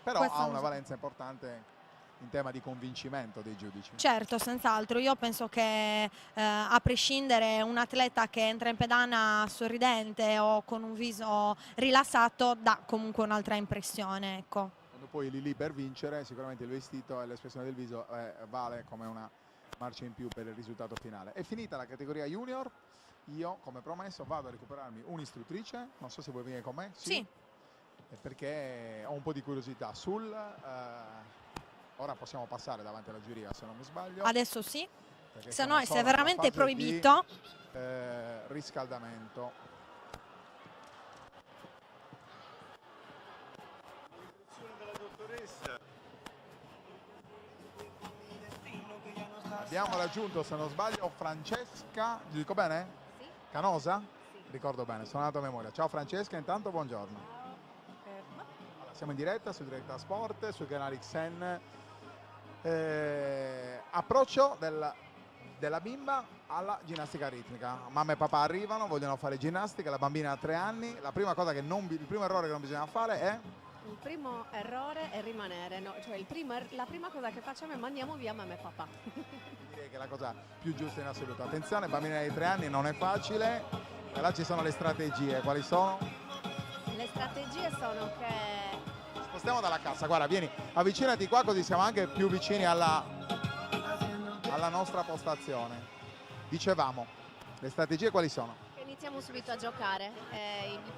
Però ha una valenza importante in tema di convincimento dei giudici. Certo, senz'altro. Io penso che a prescindere un atleta che entra in pedana sorridente o con un viso rilassato dà comunque un'altra impressione, ecco. Quando poi lì per vincere, sicuramente il vestito e l'espressione del viso vale come una marcia in più per il risultato finale. È finita la categoria junior, io come promesso vado a recuperarmi un'istruttrice, non so se vuoi venire con me. Sì. Perché ho un po' di curiosità ora possiamo passare davanti alla giuria, se non mi sbaglio. Adesso sì, se no è severamente proibito. Riscaldamento. Abbiamo raggiunto, se non sbaglio, Francesca, dico bene? Sì. Canosa? Sì. Ricordo bene, sono andato a memoria. Ciao Francesca, intanto buongiorno. Allora, siamo in diretta su Diretta Sport, sul canale XN. Approccio della bimba alla ginnastica ritmica. Mamma e papà arrivano, vogliono fare ginnastica, la bambina ha 3 anni. Il primo errore che non bisogna fare è? Il primo errore è rimanere, no? Cioè la prima cosa che facciamo è mandiamo via mamma e papà. Direi che è la cosa più giusta in assoluto. Attenzione, bambina di 3 anni non è facile, e là ci sono le strategie. Quali sono? Le strategie sono che... Spostiamo dalla cassa, guarda, vieni, avvicinati qua così siamo anche più vicini alla nostra postazione. Dicevamo, le strategie quali sono? Iniziamo subito a giocare,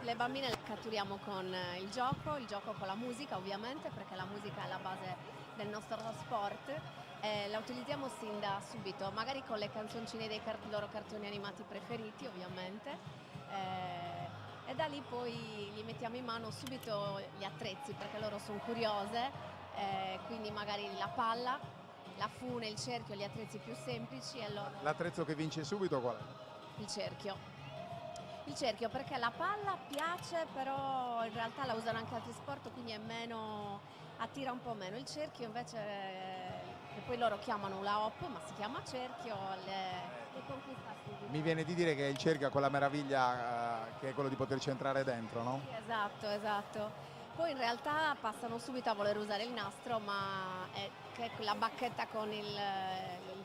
le bambine le catturiamo con il gioco con la musica ovviamente, perché la musica è la base del nostro sport, la utilizziamo sin da subito, magari con le canzoncine dei loro cartoni animati preferiti ovviamente, e da lì poi gli mettiamo in mano subito gli attrezzi perché loro sono curiose, quindi magari la palla, la fune, il cerchio, gli attrezzi più semplici. L'attrezzo che vince subito qual è? Il cerchio. Il cerchio perché la palla piace, però in realtà la usano anche altri sport, quindi attira un po' meno. Il cerchio invece, che poi loro chiamano la hop, ma si chiama cerchio, le conquista subito. Mi viene di dire che il cerchio ha quella meraviglia che è quello di poterci entrare dentro, no? Sì, esatto. Poi in realtà passano subito a voler usare il nastro, ma è quella bacchetta con il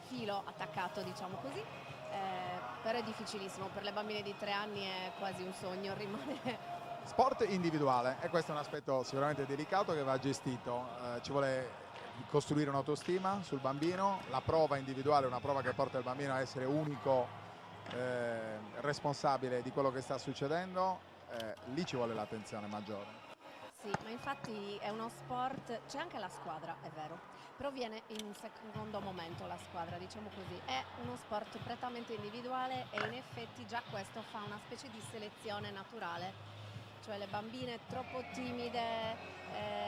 filo attaccato, diciamo così. Però è difficilissimo, per le bambine di 3 anni è quasi un sogno rimanere. Sport individuale, e questo è un aspetto sicuramente delicato che va gestito, ci vuole costruire un'autostima sul bambino, la prova individuale è una prova che porta il bambino a essere unico responsabile di quello che sta succedendo, lì ci vuole l'attenzione maggiore. Sì, ma infatti è uno sport, c'è anche la squadra, è vero, però viene in un secondo momento la squadra, diciamo così, è uno sport prettamente individuale e in effetti già questo fa una specie di selezione naturale, cioè le bambine troppo timide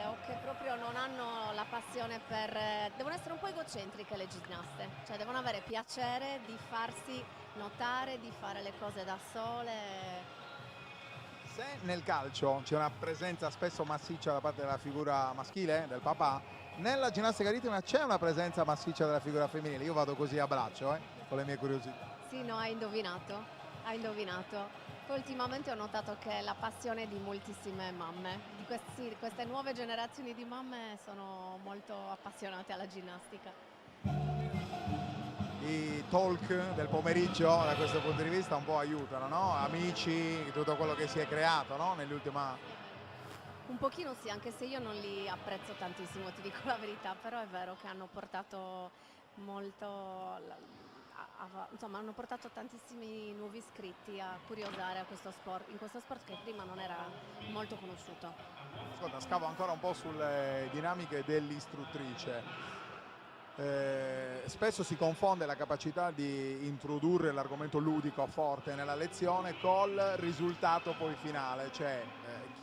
o che proprio non hanno la passione devono essere un po' egocentriche le ginnaste, cioè devono avere piacere di farsi notare, di fare le cose da sole. Se nel calcio c'è una presenza spesso massiccia da parte della figura maschile, del papà, nella ginnastica ritmica c'è una presenza massiccia della figura femminile. Io vado così a braccio, con le mie curiosità. Sì, no, hai indovinato, hai indovinato. Poi ultimamente ho notato che la passione di moltissime mamme, di queste nuove generazioni di mamme sono molto appassionate alla ginnastica. I talk del pomeriggio da questo punto di vista un po' aiutano, no? Amici, tutto quello che si è creato, no? Nell'ultima... Un pochino sì, anche se io non li apprezzo tantissimo, ti dico la verità, però è vero che hanno portato molto, insomma hanno portato tantissimi nuovi iscritti a curiosare a questo sport, in questo sport che prima non era molto conosciuto. Ascolta, scavo ancora un po' sulle dinamiche dell'istruttrice. Spesso si confonde la capacità di introdurre l'argomento ludico forte nella lezione col risultato poi finale, cioè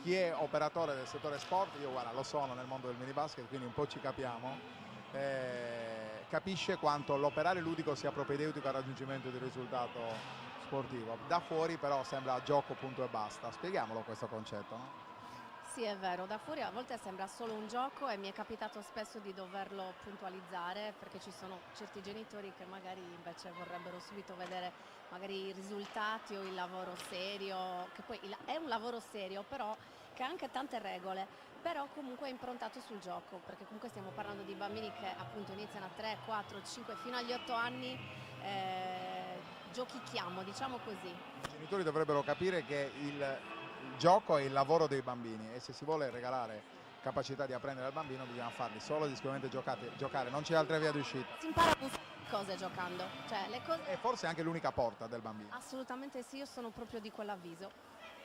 chi è operatore del settore sport, io guarda lo sono nel mondo del minibasket quindi un po' ci capiamo, capisce quanto l'operare ludico sia propedeutico al raggiungimento del risultato sportivo. Da fuori però sembra gioco punto e basta, spieghiamolo questo concetto, no? Sì, è vero, da fuori a volte sembra solo un gioco e mi è capitato spesso di doverlo puntualizzare perché ci sono certi genitori che magari invece vorrebbero subito vedere magari i risultati o il lavoro serio, che poi è un lavoro serio però che ha anche tante regole, però comunque è improntato sul gioco, perché comunque stiamo parlando di bambini che appunto iniziano a 3, 4, 5 fino agli 8 anni, giochichiamo, diciamo così. I genitori dovrebbero capire che il gioco è il lavoro dei bambini e se si vuole regalare capacità di apprendere al bambino bisogna farli solo ed esclusivamente giocare, non c'è altra via di uscita. Si impara un sacco di cose giocando, cioè le cose... E forse anche l'unica porta del bambino. Assolutamente sì, io sono proprio di quell'avviso,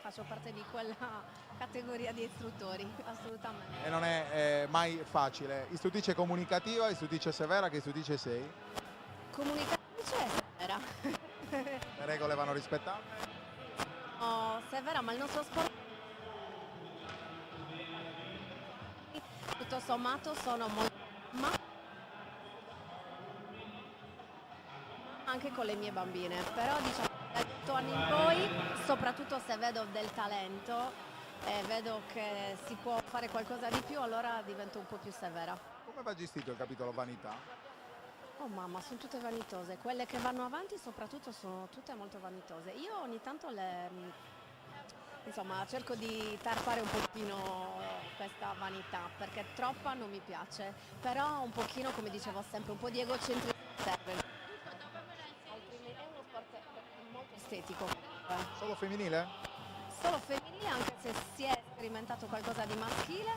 faccio parte di quella categoria di istruttori, assolutamente. E non è mai facile. Istruttrice comunicativa, istruttrice severa, che istruttrice sei? Comunicatrice e severa. Le regole vanno rispettate? Severa, ma il nostro sport tutto sommato sono molto anche con le mie bambine, però diciamo da 8 anni in poi, soprattutto se vedo del talento e vedo che si può fare qualcosa di più, allora divento un po' più severa. Come va gestito il capitolo vanità? Oh mamma, sono tutte vanitose, quelle che vanno avanti soprattutto sono tutte molto vanitose. Io ogni tanto insomma cerco di tarpare un pochino questa vanità perché troppa non mi piace, però un pochino, come dicevo sempre, un po' di egocentrismo serve. Altrimenti è uno sport molto estetico. Solo femminile? Solo femminile, anche se si è sperimentato qualcosa di maschile.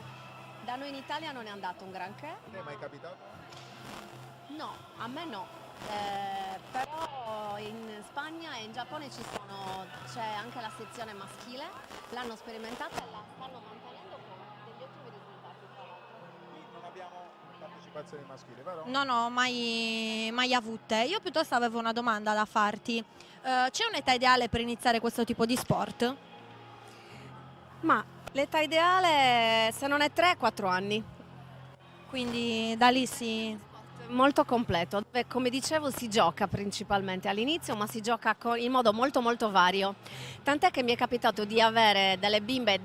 Da noi in Italia non è andato un granché. Non è mai capitato? No, a me no, però in Spagna e in Giappone c'è anche la sezione maschile, l'hanno sperimentata e la stanno mantenendo con degli ottimi risultati tra l'altro. Non abbiamo partecipazioni maschili, vero? No, no, mai avute. Io piuttosto avevo una domanda da farti. C'è un'età ideale per iniziare questo tipo di sport? Ma l'età ideale se non è 3-4 anni. Quindi da lì si... Molto completo, dove come dicevo si gioca principalmente all'inizio, ma si gioca in modo molto molto vario, tant'è che mi è capitato di avere delle bimbe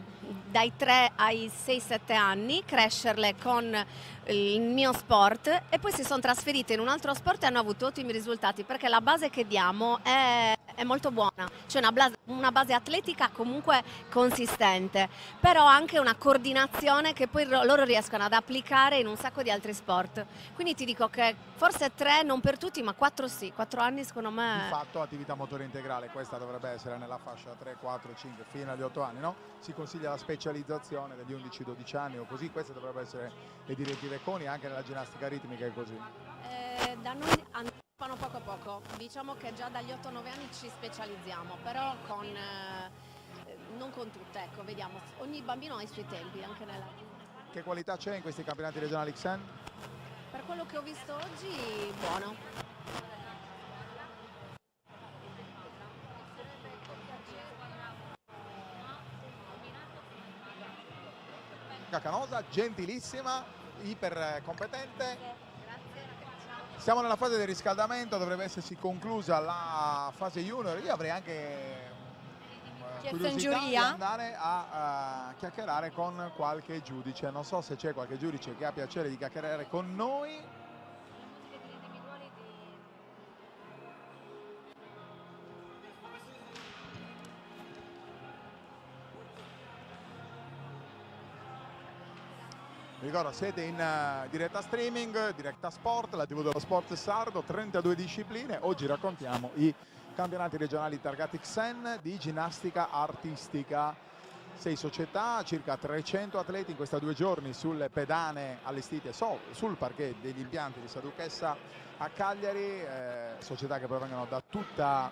dai 3 ai 6-7 anni, crescerle con il mio sport e poi si sono trasferite in un altro sport e hanno avuto ottimi risultati perché la base che diamo è molto buona, c'è una base atletica comunque consistente, però anche una coordinazione che poi loro riescono ad applicare in un sacco di altri sport. Quindi ti dico che forse 3 non per tutti, ma 4 sì, 4 anni secondo me. Di fatto attività motoria integrale, questa dovrebbe essere nella fascia 3, 4, 5 fino agli 8 anni, no? Si consiglia la specializzazione degli 11-12 anni o così, queste dovrebbero essere le direttive gecconi anche nella ginnastica ritmica e così? Da noi anticipano poco a poco, diciamo che già dagli 8-9 anni ci specializziamo, però non con tutte, ecco, vediamo, ogni bambino ha i suoi tempi, anche nella... Che qualità c'è in questi campionati regionali XN? Per quello che ho visto oggi, buono. Canosa, gentilissima, iper competente. Siamo nella fase del riscaldamento, dovrebbe essersi conclusa la fase junior. Io avrei anche Chiesto in curiosità di giuria? andare a chiacchierare con qualche giudice. Non so se c'è qualche giudice che ha piacere di chiacchierare con noi. Vi ricordo, siete in diretta streaming, diretta sport, la TV dello sport sardo, 32 discipline. Oggi raccontiamo i campionati regionali targati XN di ginnastica artistica. 6 società, circa 300 atleti in questi 2 giorni sulle pedane allestite sul parquet degli impianti di Sa Duchessa a Cagliari, società che provengono da tutta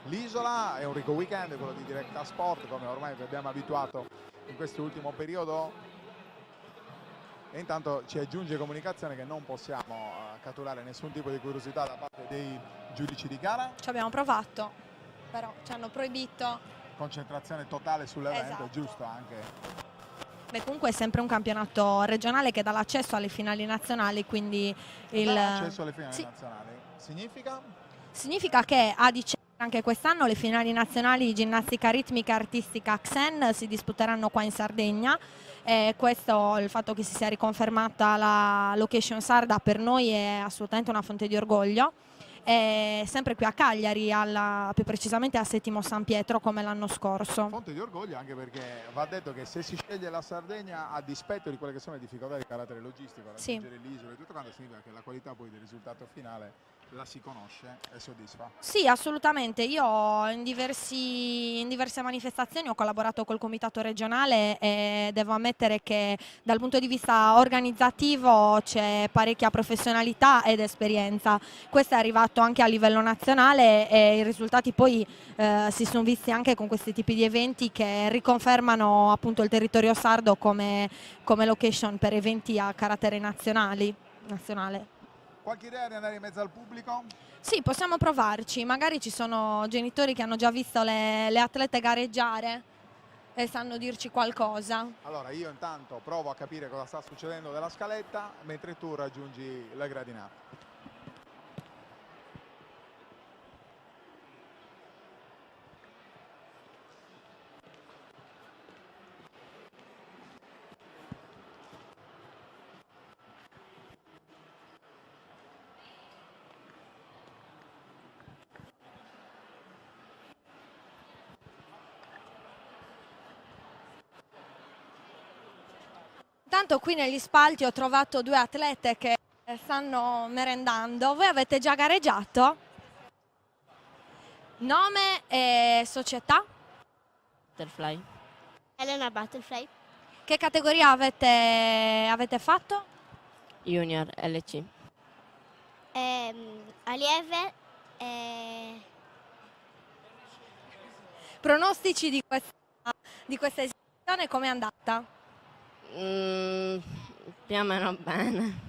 l'isola. È un ricco weekend quello di diretta sport, come ormai vi abbiamo abituato in quest'ultimo periodo. E intanto ci aggiunge comunicazione che non possiamo catturare nessun tipo di curiosità da parte dei giudici di gara. Ci abbiamo provato, però ci hanno proibito. Concentrazione totale sull'evento, Esatto. giusto anche. Beh, comunque è sempre un campionato regionale che dà l'accesso alle finali nazionali, quindi L'accesso alle finali sì. nazionali significa? Significa che a dicembre anche quest'anno le finali nazionali di ginnastica ritmica artistica XN si disputeranno qua in Sardegna. Questo, il fatto che si sia riconfermata la location sarda, per noi è assolutamente una fonte di orgoglio. Sempre qui a Cagliari, più precisamente a Settimo San Pietro, come l'anno scorso. Fonte di orgoglio, anche perché va detto che se si sceglie la Sardegna, a dispetto di quelle che sono le difficoltà di carattere logistico, raggiungere l'isola e tutto quanto, significa che la qualità poi del risultato finale la si conosce e soddisfa. Sì, assolutamente. Io in diverse manifestazioni ho collaborato col comitato regionale e devo ammettere che dal punto di vista organizzativo c'è parecchia professionalità ed esperienza. Questo è arrivato anche a livello nazionale e i risultati poi si sono visti anche con questi tipi di eventi che riconfermano appunto il territorio sardo come location per eventi a carattere nazionale. Qualche idea di andare in mezzo al pubblico? Sì, possiamo provarci, magari ci sono genitori che hanno già visto le atlete gareggiare e sanno dirci qualcosa. Allora io intanto provo a capire cosa sta succedendo della scaletta mentre tu raggiungi le gradinate. Intanto qui negli spalti ho trovato 2 atlete che stanno merendando. Voi avete già gareggiato? Nome e società? Butterfly. Elena Butterfly. Che categoria avete fatto? Junior LC. Allieve. Pronostici di questa esibizione, com'è andata? Più o meno bene.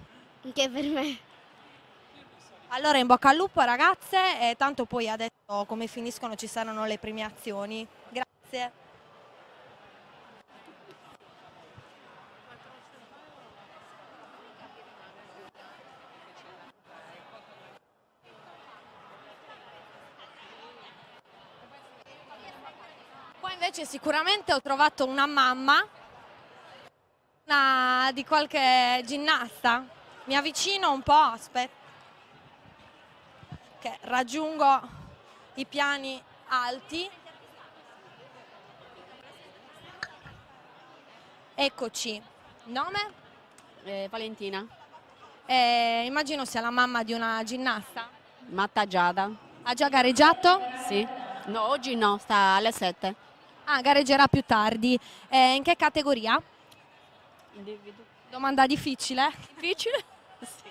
Anche per me. Allora in bocca al lupo ragazze, e tanto poi adesso come finiscono ci saranno le premiazioni. Grazie. Qua invece sicuramente ho trovato una mamma di qualche ginnasta. Mi avvicino un po', aspetta, che raggiungo i piani alti. Eccoci. Nome? Valentina. Immagino sia la mamma di una ginnasta. Matta Giada. Ha già gareggiato? Sì. No, oggi no, sta alle 7. Ah, gareggerà più tardi. In che categoria? Domanda difficile? Difficile?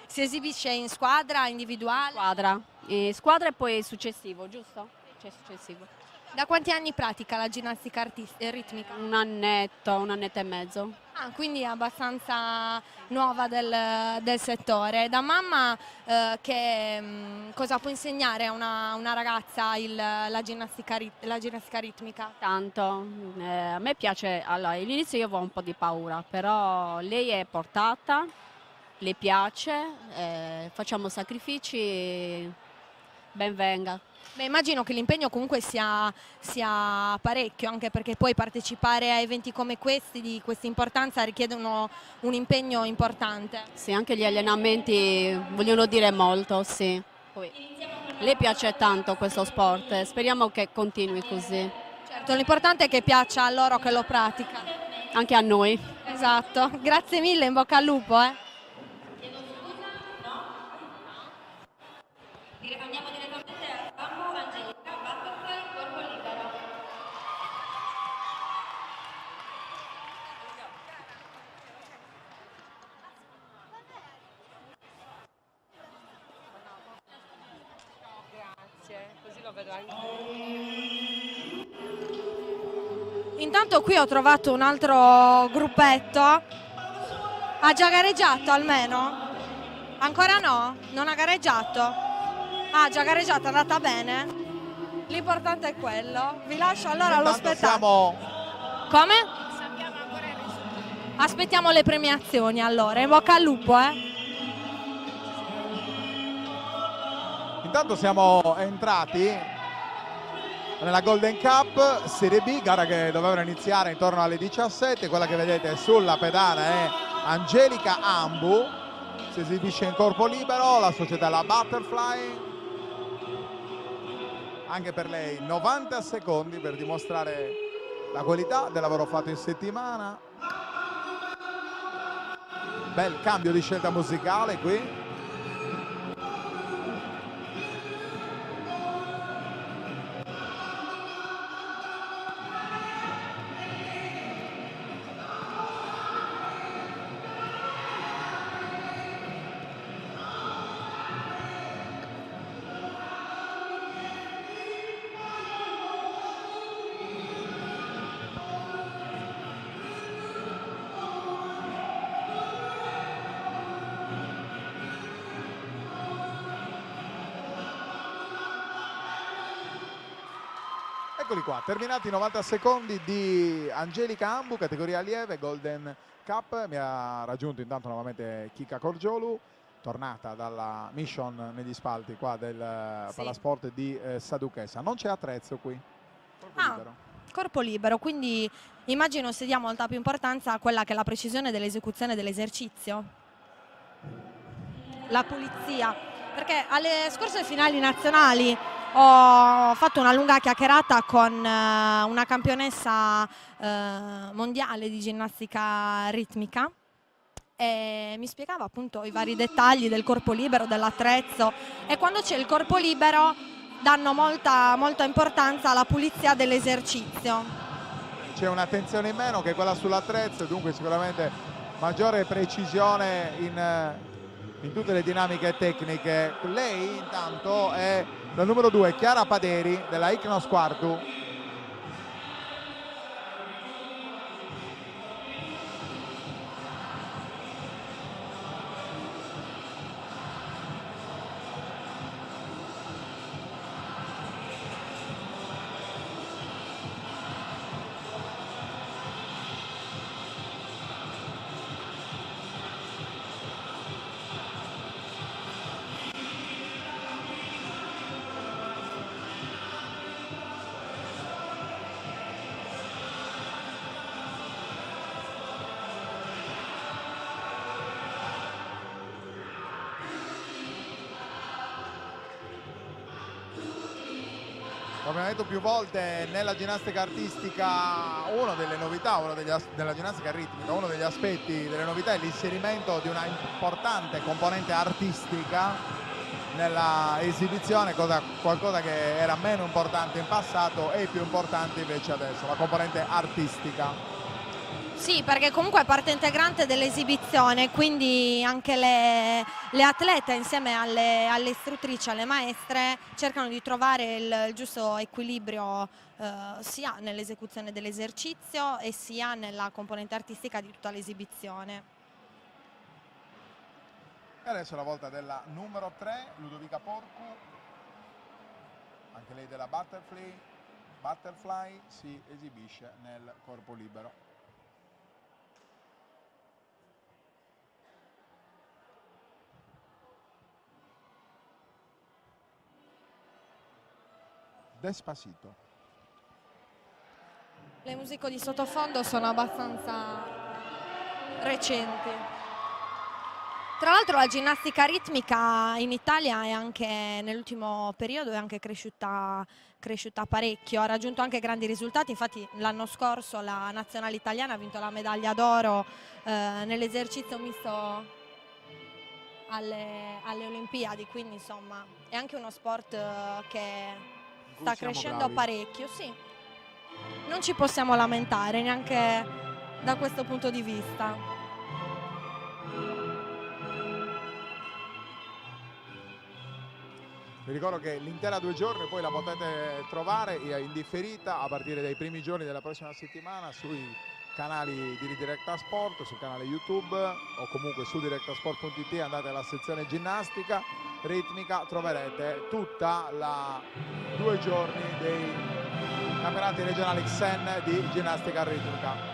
Si esibisce in squadra, individuale? Squadra e poi successivo, giusto? Cioè successivo. Da quanti anni pratica la ginnastica ritmica? Un annetto e mezzo. Ah, quindi è abbastanza nuova del settore. Da mamma cosa può insegnare a una ragazza la ginnastica ritmica? Tanto, a me piace, allora all'inizio io avevo un po' di paura, però lei è portata, le piace, facciamo sacrifici, ben venga. Beh, immagino che l'impegno comunque sia parecchio, anche perché poi partecipare a eventi come questi, di questa importanza, richiedono un impegno importante. Sì, anche gli allenamenti vogliono dire molto, sì. Poi, le piace tanto questo sport, speriamo che continui così. Certo, l'importante è che piaccia a loro che lo pratica. Anche a noi. Esatto, grazie mille, in bocca al lupo. Andiamo direttamente al campo, Angelica, butterfly, corpo libero. Grazie, così lo vedo anche. Intanto qui ho trovato un altro gruppetto. Ha già gareggiato almeno? Ancora no? Non ha gareggiato? Ah, già gareggiato, è andata bene? L'importante è quello. Vi lascio allora allo spettacolo. Come? Sappiamo ancora il risultato. Aspettiamo le premiazioni allora. In bocca al lupo, Intanto siamo entrati nella Golden Cup Serie B, gara che doveva iniziare intorno alle 17. Quella che vedete sulla pedana è Angelica Ambu, si esibisce in corpo libero, la società La Butterfly. Anche per lei 90 secondi per dimostrare la qualità del lavoro fatto in settimana. Bel cambio di scelta musicale qui. Eccoli qua, terminati i 90 secondi di Angelica Ambu, categoria lieve, Golden Cup. Mi ha raggiunto intanto nuovamente Kika Corgiolu, tornata dalla mission negli spalti qua del Palasport di Saduchessa. Non c'è attrezzo qui. Corpo libero. Corpo libero, quindi immagino si dia molta più importanza a quella che è la precisione dell'esecuzione dell'esercizio. La pulizia, perché alle scorse finali nazionali ho fatto una lunga chiacchierata con una campionessa mondiale di ginnastica ritmica e mi spiegava appunto i vari dettagli del corpo libero, dell'attrezzo, e quando c'è il corpo libero danno molta importanza alla pulizia dell'esercizio. C'è un'attenzione in meno che è quella sull'attrezzo e dunque sicuramente maggiore precisione in tutte le dinamiche tecniche. Lei intanto è la numero 2, Chiara Paderi della Icnos Quartu. Come abbiamo detto più volte, nella ginnastica artistica una delle novità, della ginnastica ritmica, uno degli aspetti delle novità è l'inserimento di una importante componente artistica nella esibizione, qualcosa che era meno importante in passato e più importante invece adesso, la componente artistica. Sì, perché comunque è parte integrante dell'esibizione, quindi anche le atlete insieme alle istruttrici, alle maestre, cercano di trovare il giusto equilibrio sia nell'esecuzione dell'esercizio e sia nella componente artistica di tutta l'esibizione. E adesso è la volta della numero 3, Ludovica Porcu, anche lei della Butterfly si esibisce nel corpo libero. Despacito. Le musiche di sottofondo sono abbastanza recenti. Tra l'altro la ginnastica ritmica in Italia è anche nell'ultimo periodo è anche cresciuta parecchio, ha raggiunto anche grandi risultati, infatti l'anno scorso la nazionale italiana ha vinto la medaglia d'oro nell'esercizio misto alle Olimpiadi, quindi insomma è anche uno sport che sta crescendo parecchio, sì. Non ci possiamo lamentare neanche da questo punto di vista. Vi ricordo che l'intera 2 giorni poi la potete trovare in differita a partire dai primi giorni della prossima settimana sui canali di Directa Sport, sul canale YouTube o comunque su directasport.it, andate alla sezione ginnastica ritmica, troverete tutta la 2 giorni dei campionati regionali XEN di ginnastica ritmica.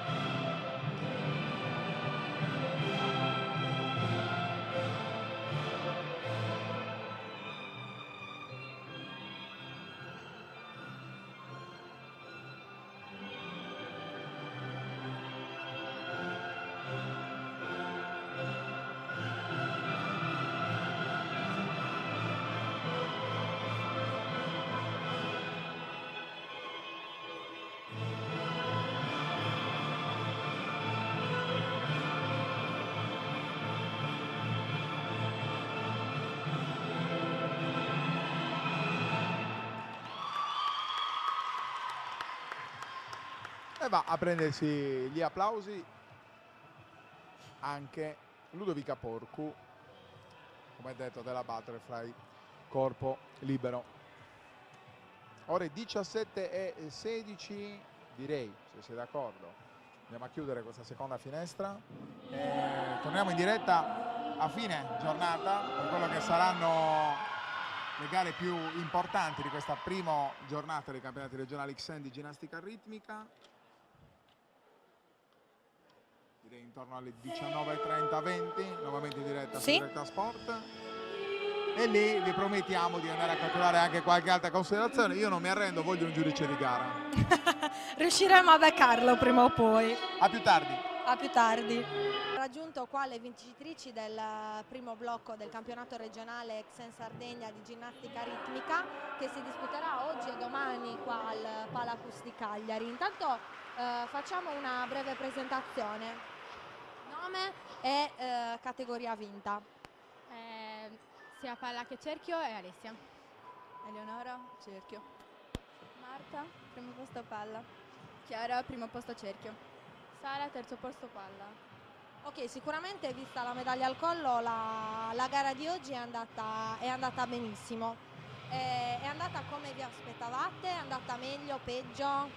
E va a prendersi gli applausi anche Ludovica Porcu, come detto, della Butterfly corpo libero. Ore 17:16, direi, se sei d'accordo, andiamo a chiudere questa seconda finestra e torniamo in diretta a fine giornata per quello che saranno le gare più importanti di questa prima giornata dei campionati regionali XEN di ginnastica ritmica. Direi intorno alle 19:30-20, nuovamente in diretta su Directa Sport. E lì vi promettiamo di andare a calcolare anche qualche altra considerazione. Io non mi arrendo, voglio un giudice di gara. Riusciremo a beccarlo prima o poi. A più tardi. A più tardi. Raggiunto qua le vincitrici del primo blocco del campionato regionale XEN Sardegna di ginnastica ritmica che si disputerà oggi e domani qua al Palacus di Cagliari. Intanto facciamo una breve presentazione. Nome e categoria vinta. Sia palla che cerchio e Alessia. Eleonora, cerchio. Marta, primo posto palla. Chiara, primo posto cerchio. Sara, terzo posto palla. Ok, sicuramente vista la medaglia al collo la gara di oggi è andata benissimo. È andata come vi aspettavate? È andata meglio, peggio?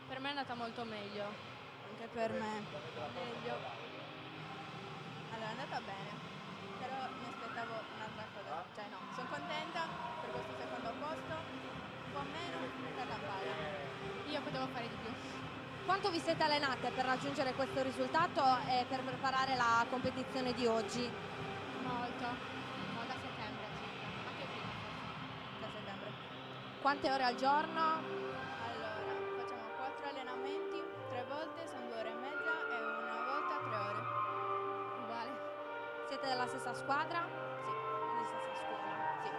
Per me è andata molto meglio. Anche per me. Meglio. Allora è andata bene, però mi aspettavo un'altra cosa. Cioè no, sono contenta per questo secondo posto, un po' meno per la palla. Io potevo fare di più. Quanto vi siete allenate per raggiungere questo risultato e per preparare la competizione di oggi? Molto, da settembre circa, anche prima da settembre. Quante ore al giorno? Allora, facciamo 4 allenamenti, 3 volte, sono 2 ore e mezza e una volta 3 ore. Uguale. Siete della stessa squadra? Sì. Di stessa scuola? Sì.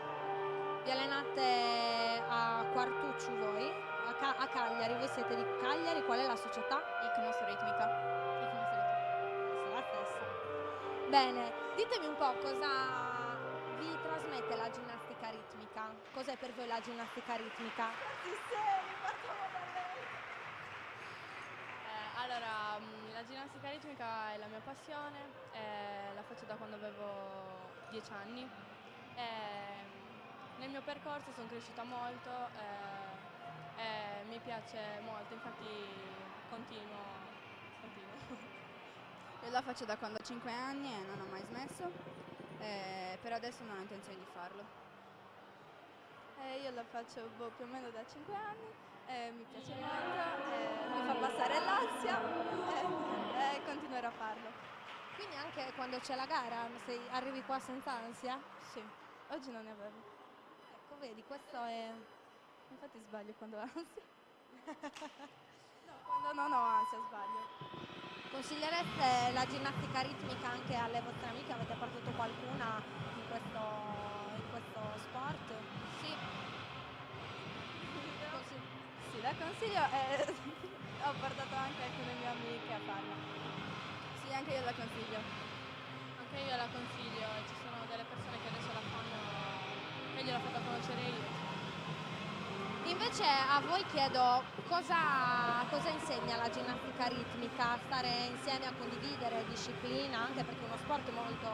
Vi allenate a Quartucciu voi? A Cagliari, voi siete di Cagliari, qual è la società? Icnos Ritmica. La stessa. Bene, ditemi un po' cosa vi trasmette la ginnastica ritmica? Cos'è per voi la ginnastica ritmica? Sì, partiamo da lei. Allora, la ginnastica ritmica è la mia passione, la faccio da quando avevo 10 anni. Nel mio percorso sono cresciuta molto, mi piace molto, infatti continuo. Io la faccio da quando ho 5 anni e non ho mai smesso, per adesso non ho intenzione di farlo. Io la faccio più o meno da 5 anni, mi piace molto, mi fa passare l'ansia e continuerò a farlo. Quindi anche quando c'è la gara arrivi qua senza ansia? Sì, oggi non ne avevo. Ecco, vedi, questo è... Infatti sbaglio quando ho ansia. No, quando non ho ansia sbaglio. Consigliereste la ginnastica ritmica anche alle vostre amiche? Avete portato qualcuna in questo sport? Sì. Sì, la consiglio e ho portato anche alcune mie amiche a farla. Sì, anche io la consiglio. Anche io la consiglio, ci sono delle persone che adesso la fanno e gliel'ho fatta conoscere io. Invece a voi chiedo cosa insegna la ginnastica ritmica, stare insieme a condividere disciplina, anche perché è uno sport molto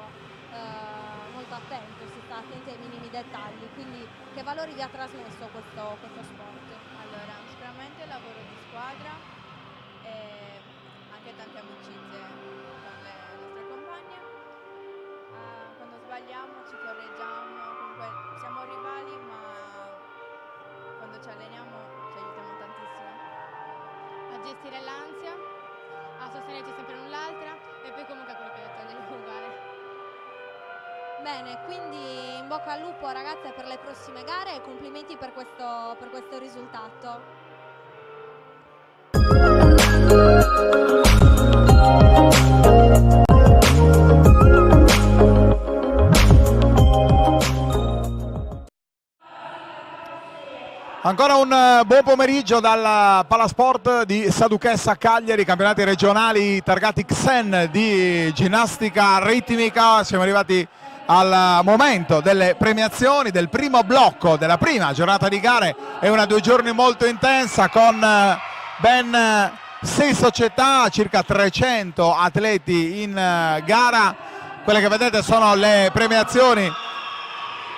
attento, si sta attenti ai minimi dettagli, quindi che valori vi ha trasmesso questo sport? Allora, sicuramente il lavoro di squadra e anche tante amicizie con le nostre compagne. Quando sbagliamo ci correggiamo, comunque siamo rivali ma quando ci alleniamo ci aiutiamo tantissimo. A gestire l'ansia, a sostenerci sempre l'un l'altra e poi comunque quello che ho detto, andiamo a jugare. Bene, quindi in bocca al lupo ragazze per le prossime gare e complimenti per questo risultato. Ancora un buon pomeriggio dal Palasport di Saduchessa Cagliari, campionati regionali targati Xen di ginnastica ritmica. Siamo arrivati al momento delle premiazioni del primo blocco della prima giornata di gare. È una 2 giorni molto intensa con ben 6 società, circa 300 atleti in gara. Quelle che vedete sono le premiazioni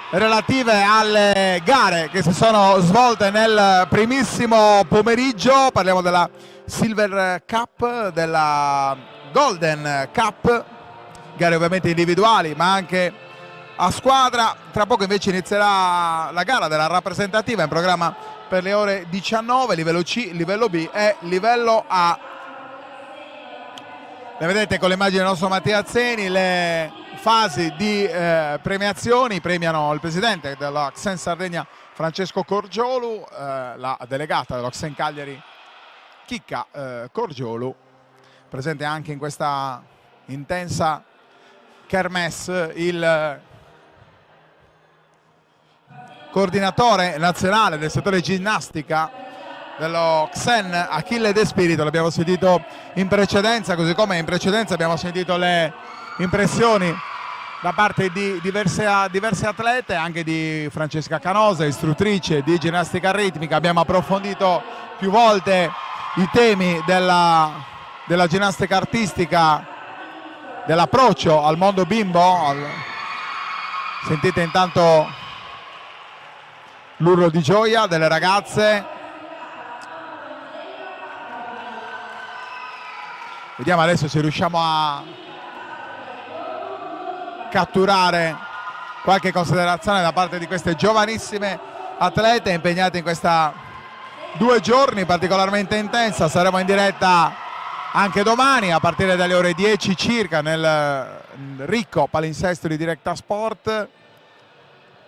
relative alle gare che si sono svolte nel primissimo pomeriggio. Parliamo della Silver Cup, della Golden Cup, gare ovviamente individuali ma anche a squadra. Tra poco invece inizierà la gara della rappresentativa in programma per le ore 19, livello C, livello B e livello A. Le vedete con le immagini del nostro Mattia Zeni le fasi di premiazioni. Premiano il presidente della Xen Sardegna Francesco Corgiolu, la delegata dello Xen Cagliari Chicca Corgiolu, presente anche in questa intensa kermesse il coordinatore nazionale del settore ginnastica dello Xen Achille De Spirito. L'abbiamo sentito in precedenza, così come in precedenza abbiamo sentito le impressioni da parte di diverse atlete, anche di Francesca Canosa, istruttrice di ginnastica ritmica. Abbiamo approfondito più volte i temi della ginnastica artistica, dell'approccio al mondo bimbo. Sentite intanto l'urlo di gioia delle ragazze. Vediamo adesso se riusciamo a catturare qualche considerazione da parte di queste giovanissime atlete impegnate in questa 2 giorni particolarmente intensa. Saremo in diretta anche domani a partire dalle ore 10 circa nel ricco palinsesto di Directa Sport.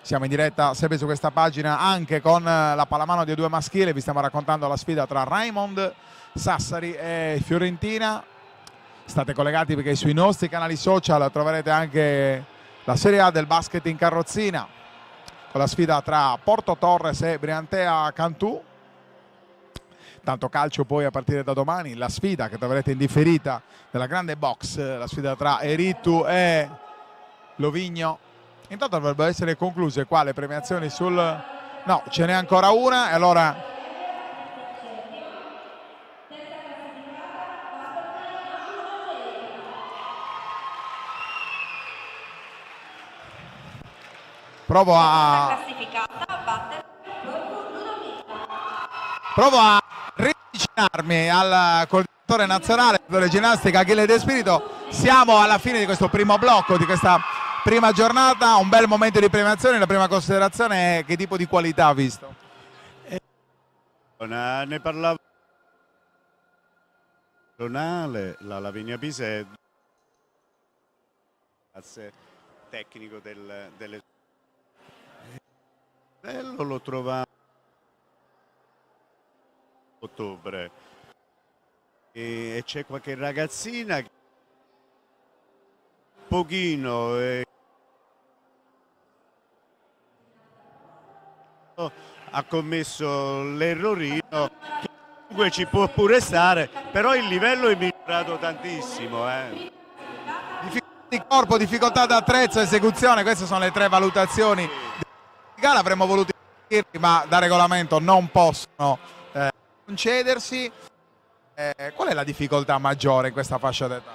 Siamo in diretta sempre su questa pagina anche con la pallamano di 2 maschile. Vi stiamo raccontando la sfida tra Raimond Sassari e Fiorentina. State collegati perché sui nostri canali social troverete anche la Serie A del basket in carrozzina con la sfida tra Porto Torres e Briantea Cantù. Tanto calcio poi a partire da domani, la sfida che troverete in differita della grande box, la sfida tra Eritu e Lovigno. Intanto dovrebbero essere concluse qua le premiazioni sul... No, ce n'è ancora una e allora Provo a riavvicinarmi al coordinatore nazionale della ginnastica Achille De Spirito. Siamo alla fine di questo primo blocco, di questa prima giornata, un bel momento di premiazione. La prima considerazione è che tipo di qualità ha visto? Ne parlavo la Lavinia Pisello, tecnico delle l'ho trovato a ottobre e c'è qualche ragazzina che pochino ha commesso l'errorino, che comunque ci può pure stare, però il livello è migliorato tantissimo. Di corpo, difficoltà d'attrezzo, esecuzione, queste sono le 3 valutazioni. Avremmo voluto dirli, ma da regolamento non possono concedersi. Qual è la difficoltà maggiore in questa fascia d'età?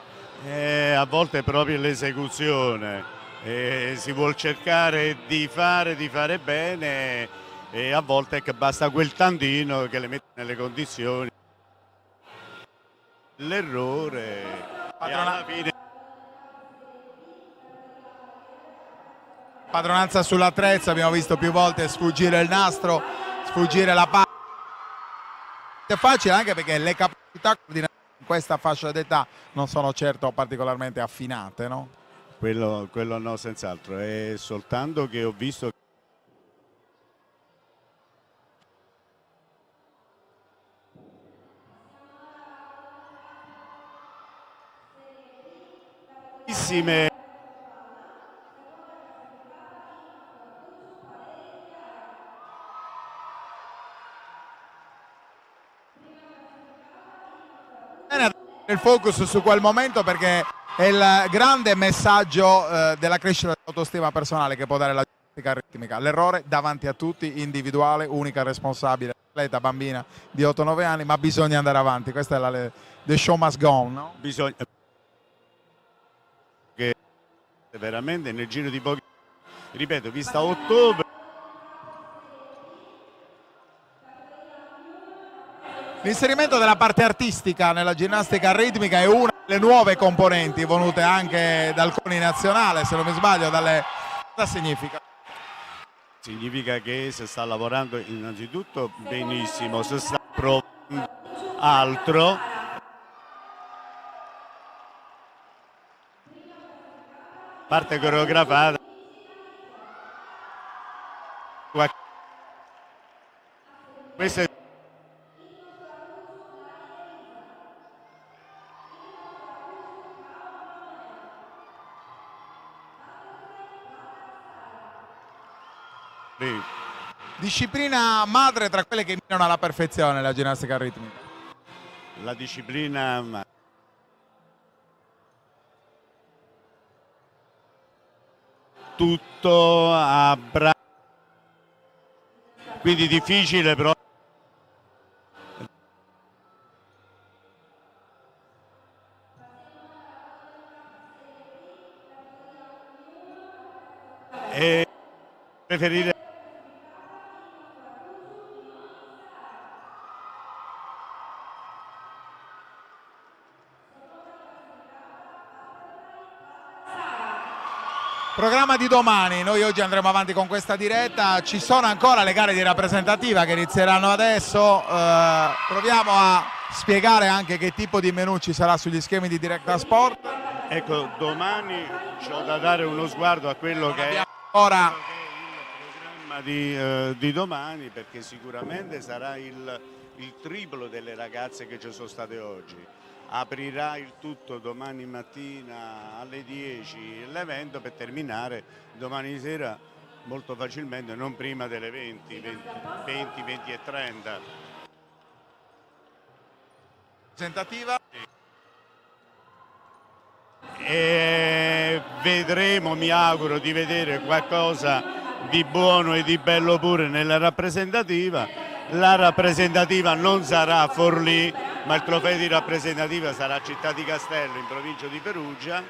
A volte è proprio l'esecuzione, si vuol cercare di fare bene e a volte è che basta quel tantino che le mette nelle condizioni. L'errore e alla fine... Padronanza sull'attrezzo, abbiamo visto più volte sfuggire il nastro, sfuggire la palla. È facile anche perché le capacità coordinative in questa fascia d'età non sono certo particolarmente affinate, no? Quello no, senz'altro, è soltanto che ho visto tantissime il focus su quel momento, perché è il grande messaggio della crescita dell'autostima personale che può dare la ginnastica ritmica. L'errore davanti a tutti, individuale, unica responsabile, atleta, bambina di 8-9 anni, ma bisogna andare avanti. Questa è the show must go on, no? Bisogna che veramente nel giro di pochi, ripeto, vista ottobre. L'inserimento della parte artistica nella ginnastica ritmica è una delle nuove componenti venute anche dal CONI nazionale, se non mi sbaglio. Cosa significa? Significa che si sta lavorando innanzitutto benissimo, si sta provando altro. Parte coreografata. Questo è disciplina madre tra quelle che mirano alla perfezione la ginnastica ritmica. La disciplina tutto a braccio, quindi difficile, però e preferire Programma di domani, noi oggi andremo avanti con questa diretta, ci sono ancora le gare di rappresentativa che inizieranno adesso, proviamo a spiegare anche che tipo di menù ci sarà sugli schemi di Directa Sport. Ecco, domani c'ho da dare uno sguardo a quello che è ora il programma di domani, perché sicuramente sarà il triplo delle ragazze che ci sono state oggi. Aprirà il tutto domani mattina alle 10 l'evento, per terminare domani sera molto facilmente, non prima delle 20 e 30. Presentativa? E vedremo, mi auguro di vedere qualcosa di buono e di bello pure nella rappresentativa. La rappresentativa non sarà Forlì, ma il trofeo di rappresentativa sarà a Città di Castello, in provincia di Perugia,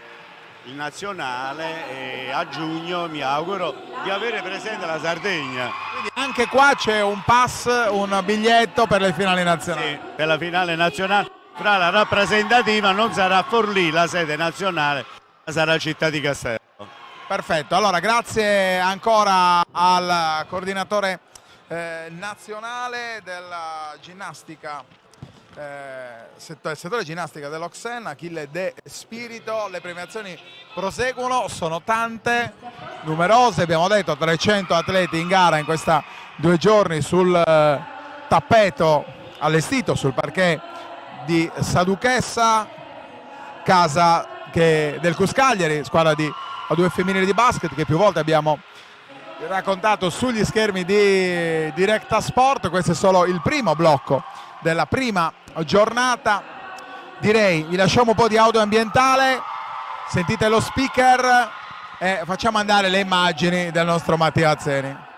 il nazionale e a giugno mi auguro di avere presente la Sardegna. Quindi anche qua c'è un pass, un biglietto per le finali nazionali. Sì, per la finale nazionale. Fra la rappresentativa non sarà Forlì la sede nazionale, ma sarà Città di Castello. Perfetto, allora grazie ancora al coordinatore nazionale della ginnastica, settore ginnastica dell'Oxen, Achille De Spirito. Le premiazioni proseguono, sono tante, numerose, abbiamo detto 300 atleti in gara in questi 2 giorni sul tappeto allestito sul parquet di Saduchessa, casa del Cus Cagliari, squadra di A2 femminile di basket che più volte abbiamo raccontato sugli schermi di Directa Sport. Questo è solo il primo blocco della prima giornata. Direi vi lasciamo un po' di audio ambientale, sentite lo speaker e facciamo andare le immagini del nostro Mattia Azzeni.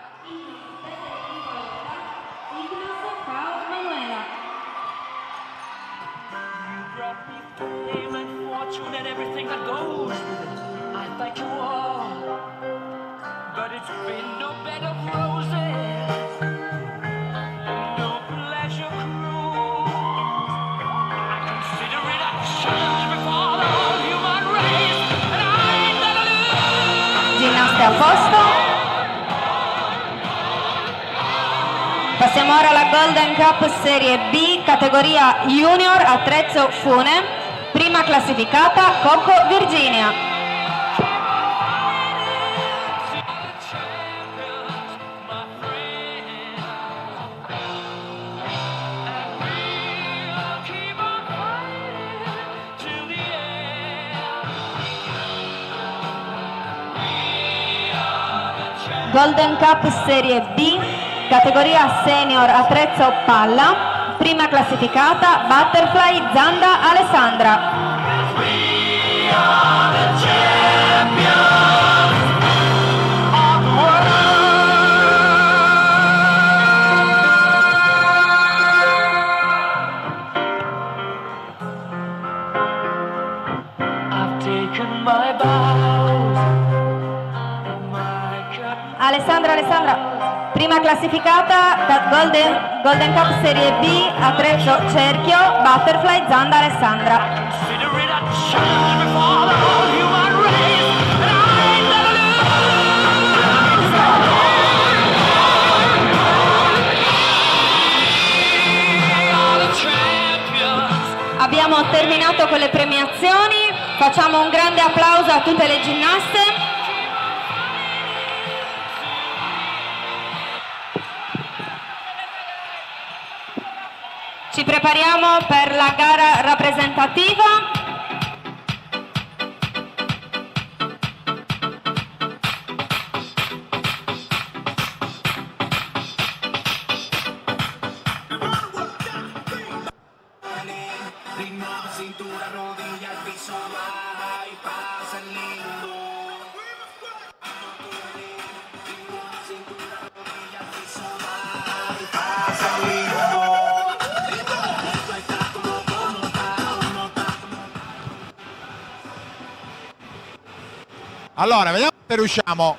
Ginnaste a posto. Passiamo ora alla Golden Cup Serie B, categoria Junior, attrezzo Fune. Prima classificata Cocco Virginia. Golden Cup Serie B, categoria Senior, attrezzo palla. Prima classificata Butterfly Zanda Alessandra. Alessandra, prima classificata Golden Cup Serie B, attrezzo cerchio, Butterfly Zanda Alessandra. Abbiamo terminato con le premiazioni, facciamo un grande applauso a tutte le ginnaste. Ci prepariamo per la gara rappresentativa. Allora, vediamo se riusciamo.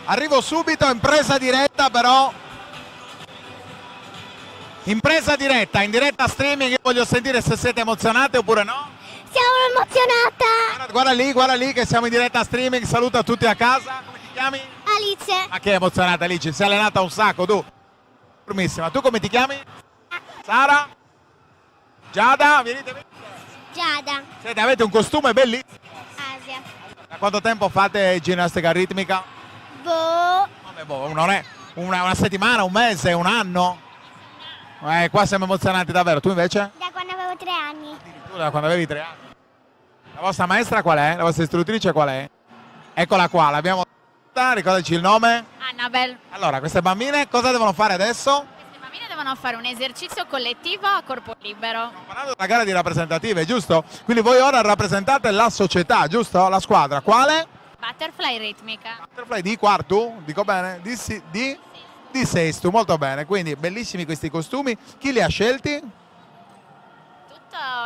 Arrivo subito, in presa diretta però. In presa diretta, in diretta streaming, io voglio sentire se siete emozionate oppure no. Siamo emozionata! Guarda lì che siamo in diretta streaming, saluto a tutti a casa. Come ti chiami? Alice. Ma che emozionata Alice, si è allenata un sacco tu. Formissima, tu come ti chiami? Sara? Giada? Venite. Giada. Siete, avete un costume bellissimo. Asia. Da quanto tempo fate ginnastica ritmica? Boh. Non è una settimana, un mese, un anno? Qua siamo emozionati davvero. Tu invece? Da quando avevo 3 anni. Tu da quando avevi 3 anni. La vostra maestra qual è? La vostra istruttrice qual è? Eccola qua, l'abbiamo vista, ricordaci il nome. Annabel. Allora, queste bambine cosa devono fare adesso? Queste bambine devono fare un esercizio collettivo a corpo libero. Stiamo parlando di una gara di rappresentative, giusto? Quindi voi ora rappresentate la società, giusto? La squadra, quale? Butterfly ritmica. Butterfly di quarto? Dico bene? Di sesto, molto bene. Quindi bellissimi questi costumi. Chi li ha scelti?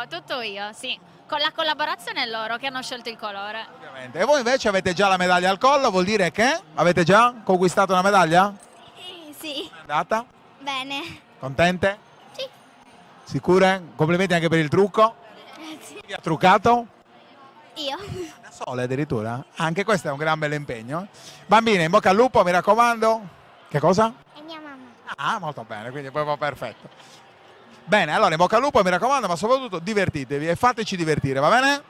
Tutto io, sì. Con la collaborazione loro che hanno scelto il colore. Ovviamente. E voi invece avete già la medaglia al collo, vuol dire che avete già conquistato una medaglia? Sì. È andata? Bene. Contente? Sì. Sicure? Complimenti anche per il trucco. Grazie. Chi ha truccato? Io. Da sole addirittura? Anche questo è un gran bel impegno. Bambine, in bocca al lupo, mi raccomando. Che cosa? E mia mamma. Ah, molto bene, quindi proprio perfetto. Bene, allora in bocca al lupo, mi raccomando, ma soprattutto divertitevi e fateci divertire, va bene?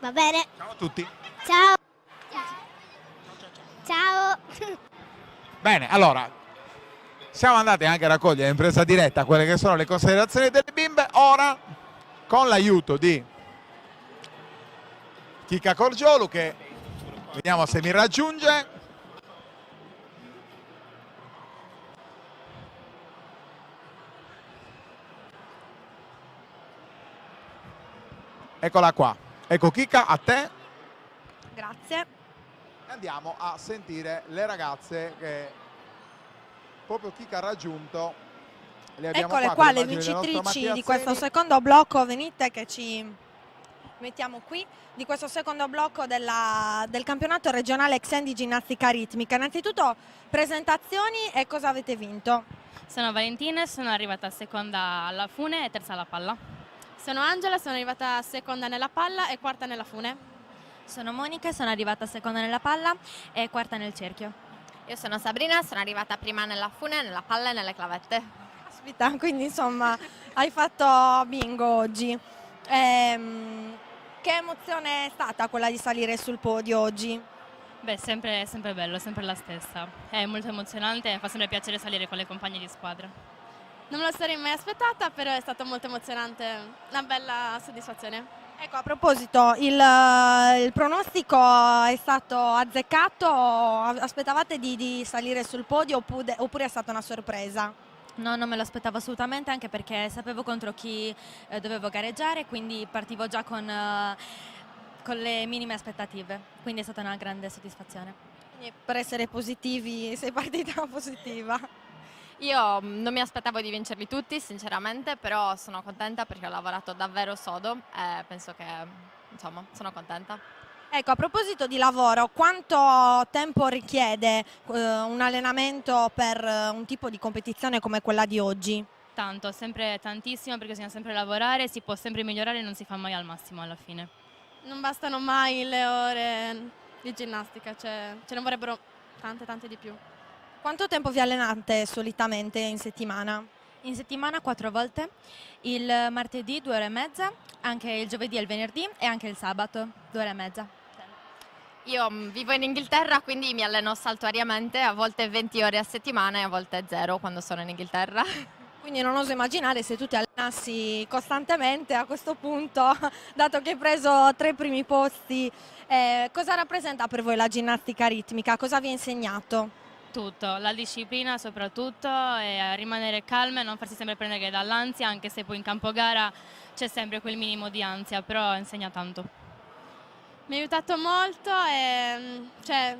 Va bene. Ciao a tutti. Ciao. Ciao. Bene, allora, siamo andati anche a raccogliere in presa diretta quelle che sono le considerazioni delle bimbe. Ora, con l'aiuto di Chicca Corgiolu, che vediamo se mi raggiunge. Eccola qua. Ecco Chicca, a te. Grazie. Andiamo a sentire le ragazze che proprio Chicca ha raggiunto. Le abbiamo Eccole qua, qua con le l'immagine del nostro vincitrici di Mattia questo Zeni. secondo blocco, venite che ci mettiamo qui, di questo secondo blocco del campionato regionale ex di ginnastica ritmica. Innanzitutto presentazioni e cosa avete vinto? Sono Valentina, sono arrivata seconda alla fune e terza alla palla. Sono Angela, sono arrivata seconda nella palla e quarta nella fune. Sono Monica, sono arrivata seconda nella palla e quarta nel cerchio. Io sono Sabrina, sono arrivata prima nella fune, nella palla e nelle clavette. Aspetta, quindi insomma hai fatto bingo oggi. Che emozione è stata quella di salire sul podio oggi? Beh, sempre bello, sempre la stessa. È molto emozionante e fa sempre piacere salire con le compagne di squadra. Non me lo sarei mai aspettata, però è stato molto emozionante, una bella soddisfazione. Ecco, a proposito, il pronostico è stato azzeccato? Aspettavate di salire sul podio oppure è stata una sorpresa? No, non me lo aspettavo assolutamente, anche perché sapevo contro chi dovevo gareggiare, quindi partivo già con le minime aspettative, quindi è stata una grande soddisfazione. Quindi per essere positivi sei partita positiva? Io non mi aspettavo di vincerli tutti, sinceramente, però sono contenta perché ho lavorato davvero sodo e penso che, insomma, sono contenta. Ecco, a proposito di lavoro, quanto tempo richiede un allenamento per un tipo di competizione come quella di oggi? Tanto, sempre tantissimo, perché bisogna sempre lavorare, si può sempre migliorare e non si fa mai al massimo alla fine. Non bastano mai le ore di ginnastica, cioè ce ne vorrebbero tante di più. Quanto tempo vi allenate solitamente in settimana? In settimana 4 volte, il martedì 2 ore e mezza, anche il giovedì e il venerdì e anche il sabato 2 ore e mezza. Io vivo in Inghilterra, quindi mi alleno saltuariamente, a volte 20 ore a settimana e a volte 0 quando sono in Inghilterra. Quindi non oso immaginare se tu ti allenassi costantemente a questo punto, dato che hai preso 3 primi posti, cosa rappresenta per voi la ginnastica ritmica? Cosa vi ha insegnato? Tutto, la disciplina soprattutto, e a rimanere calme, non farsi sempre prendere dall'ansia, anche se poi in campo gara c'è sempre quel minimo di ansia, però insegna tanto. Mi ha aiutato molto e cioè,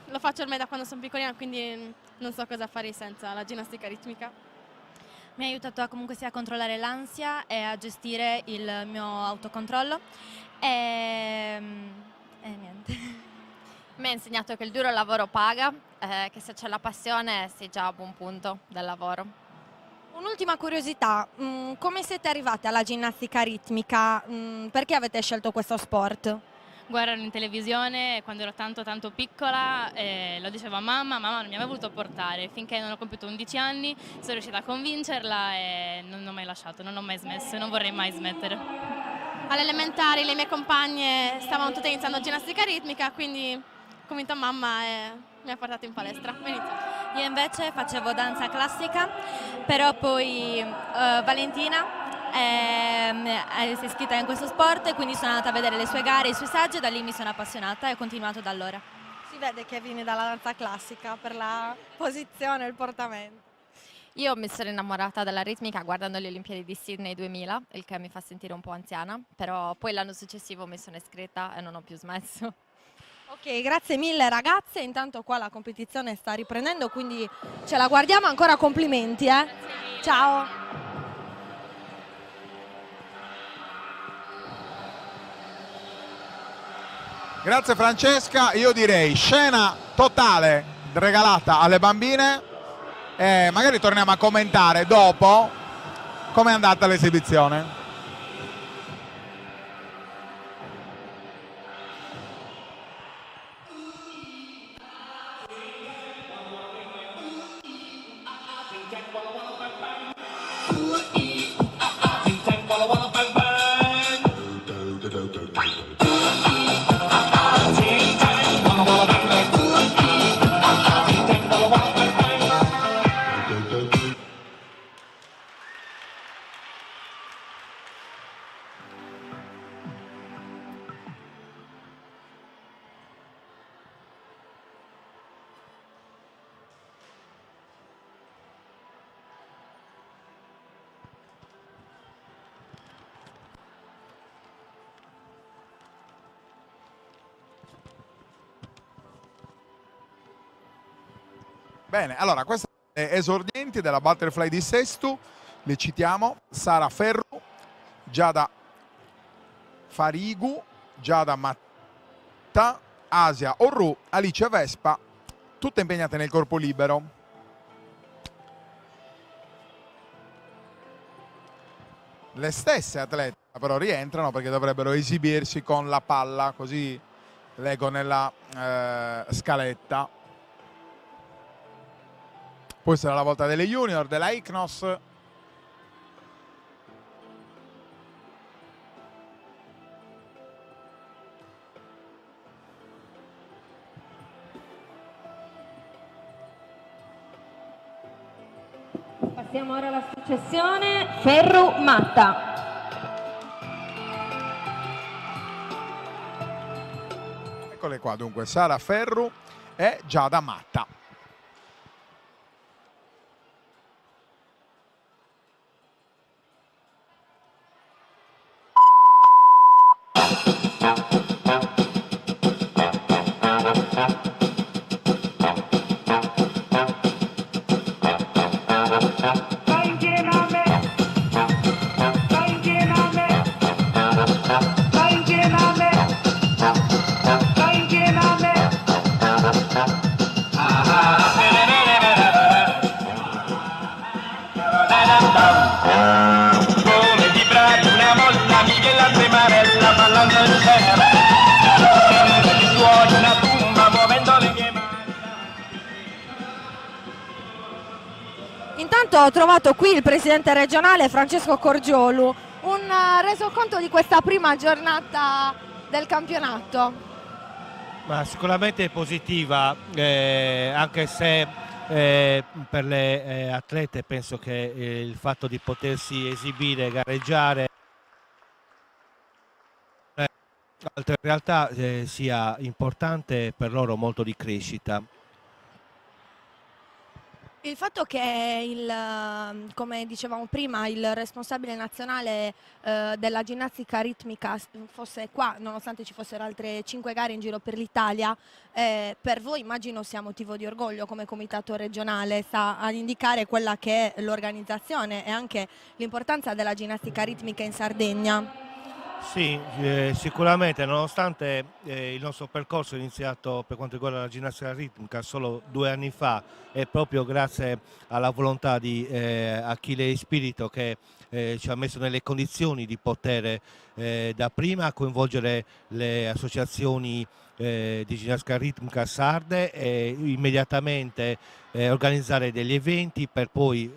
lo faccio ormai da quando sono piccolina, quindi non so cosa fare senza la ginnastica ritmica. Mi ha aiutato comunque sia a controllare l'ansia e a gestire il mio autocontrollo e niente. Mi ha insegnato che il duro lavoro paga, che se c'è la passione si è già a buon punto del lavoro. Un'ultima curiosità, come siete arrivate alla ginnastica ritmica? Perché avete scelto questo sport? Guardavo in televisione quando ero tanto piccola, lo diceva mamma non mi aveva voluto portare, finché non ho compiuto 11 anni sono riuscita a convincerla e non ho mai lasciato, non ho mai smesso e non vorrei mai smettere. Alle elementari le mie compagne stavano tutte iniziando ginnastica ritmica, quindi ho convinto mamma e mi ha portato in palestra. Io invece facevo danza classica, però poi Valentina si è iscritta in questo sport e quindi sono andata a vedere le sue gare, i suoi saggi e da lì mi sono appassionata e ho continuato da allora. Si vede che vieni dalla danza classica per la posizione e il portamento. Io mi sono innamorata della ritmica guardando le Olimpiadi di Sydney 2000, il che mi fa sentire un po' anziana, però poi l'anno successivo mi sono iscritta e non ho più smesso. Ok, grazie mille ragazze, intanto qua la competizione sta riprendendo, quindi ce la guardiamo ancora, complimenti. Ciao! Grazie Francesca, io direi scena totale regalata alle bambine e magari torniamo a commentare dopo come è andata l'esibizione. Bene, allora questi sono gli esordienti della Butterfly di Sestu, li citiamo: Sara Ferru, Giada Farigu, Giada Matta, Asia Orru, Alice Vespa, tutte impegnate nel corpo libero. Le stesse atlete però rientrano perché dovrebbero esibirsi con la palla, così leggo nella scaletta. Poi sarà la volta delle junior, della Icnos. Passiamo ora alla successione, Ferru-Matta. Eccole qua dunque, Sara Ferru e Giada Matta. Intanto ho trovato qui il presidente regionale Francesco Corgiolu, un resoconto di questa prima giornata del campionato. Ma sicuramente è positiva, anche se per le atlete penso che il fatto di potersi esibire, gareggiare altre realtà sia importante per loro, molto di crescita. Il fatto che, come dicevamo prima, il responsabile nazionale della ginnastica ritmica fosse qua, nonostante ci fossero altre 5 gare in giro per l'Italia, per voi immagino sia motivo di orgoglio come comitato regionale, sta ad indicare quella che è l'organizzazione e anche l'importanza della ginnastica ritmica in Sardegna. Sì, sicuramente, nonostante il nostro percorso è iniziato per quanto riguarda la ginnastica ritmica solo 2 anni fa, è proprio grazie alla volontà di Achille Spirito che ci ha messo nelle condizioni di poter dapprima coinvolgere le associazioni di ginnastica ritmica sarde e immediatamente organizzare degli eventi per poi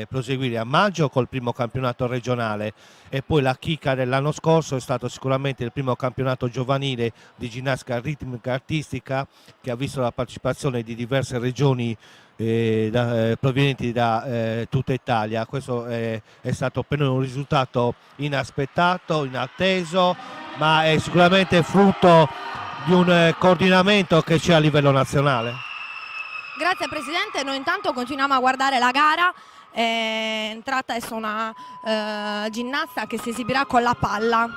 proseguire a maggio col primo campionato regionale, e poi la chicca dell'anno scorso è stato sicuramente il primo campionato giovanile di ginnastica ritmica artistica, che ha visto la partecipazione di diverse regioni provenienti da tutta Italia. Questo è stato per noi un risultato inaspettato, inatteso, ma è sicuramente frutto di un coordinamento che c'è a livello nazionale. Grazie Presidente, noi intanto continuiamo a guardare la gara. È entrata adesso una ginnasta che si esibirà con la palla.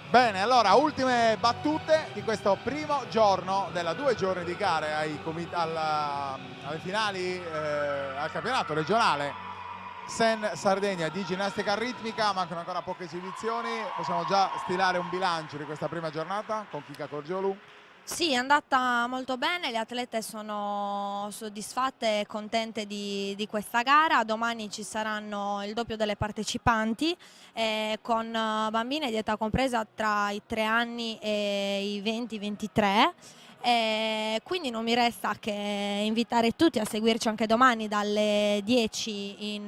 Bene, allora, ultime battute di questo primo giorno della 2 giorni di gare alle finali al campionato regionale Sen Sardegna di ginnastica ritmica. Mancano ancora poche esibizioni, possiamo già stilare un bilancio di questa prima giornata con Kika Corgiolu? Sì, è andata molto bene, le atlete sono soddisfatte e contente di questa gara. Domani ci saranno il doppio delle partecipanti con bambine di età compresa tra i 3 anni e i 20-23. Quindi non mi resta che invitare tutti a seguirci anche domani dalle 10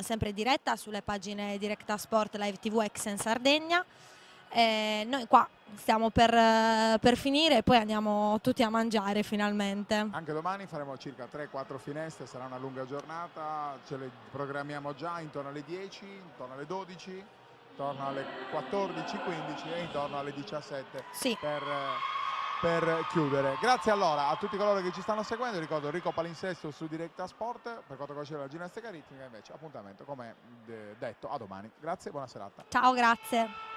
sempre diretta sulle pagine Directa Sport Live TV Exen Sardegna. Noi qua stiamo per finire e poi andiamo tutti a mangiare finalmente. Anche domani faremo circa 3-4 finestre, sarà una lunga giornata, ce le programmiamo già intorno alle 10, intorno alle 12, intorno alle 14-15 e intorno alle 17 sì. per chiudere. Grazie allora a tutti coloro che ci stanno seguendo. Ricordo Enrico Palinsesto su Directa Sport per quanto concerne la ginnastica ritmica, invece appuntamento come detto a domani. Grazie, buona serata. Ciao, grazie.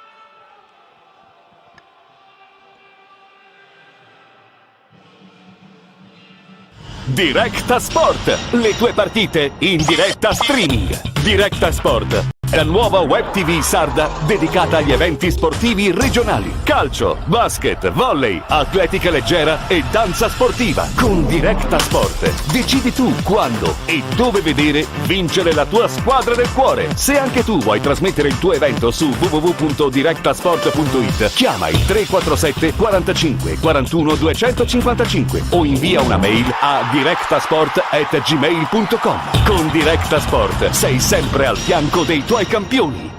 Directa Sport, le tue partite in diretta streaming. Directa Sport è la nuova web TV sarda dedicata agli eventi sportivi regionali. Calcio, basket, volley, atletica leggera e danza sportiva. Con Directa Sport decidi tu quando e dove vedere vincere la tua squadra del cuore. Se anche tu vuoi trasmettere il tuo evento su www.directasport.it, chiama il 347 45 41 255 o invia una mail a directasport@gmail.com. Con Directa Sport sei sempre al fianco dei tuoi campioni.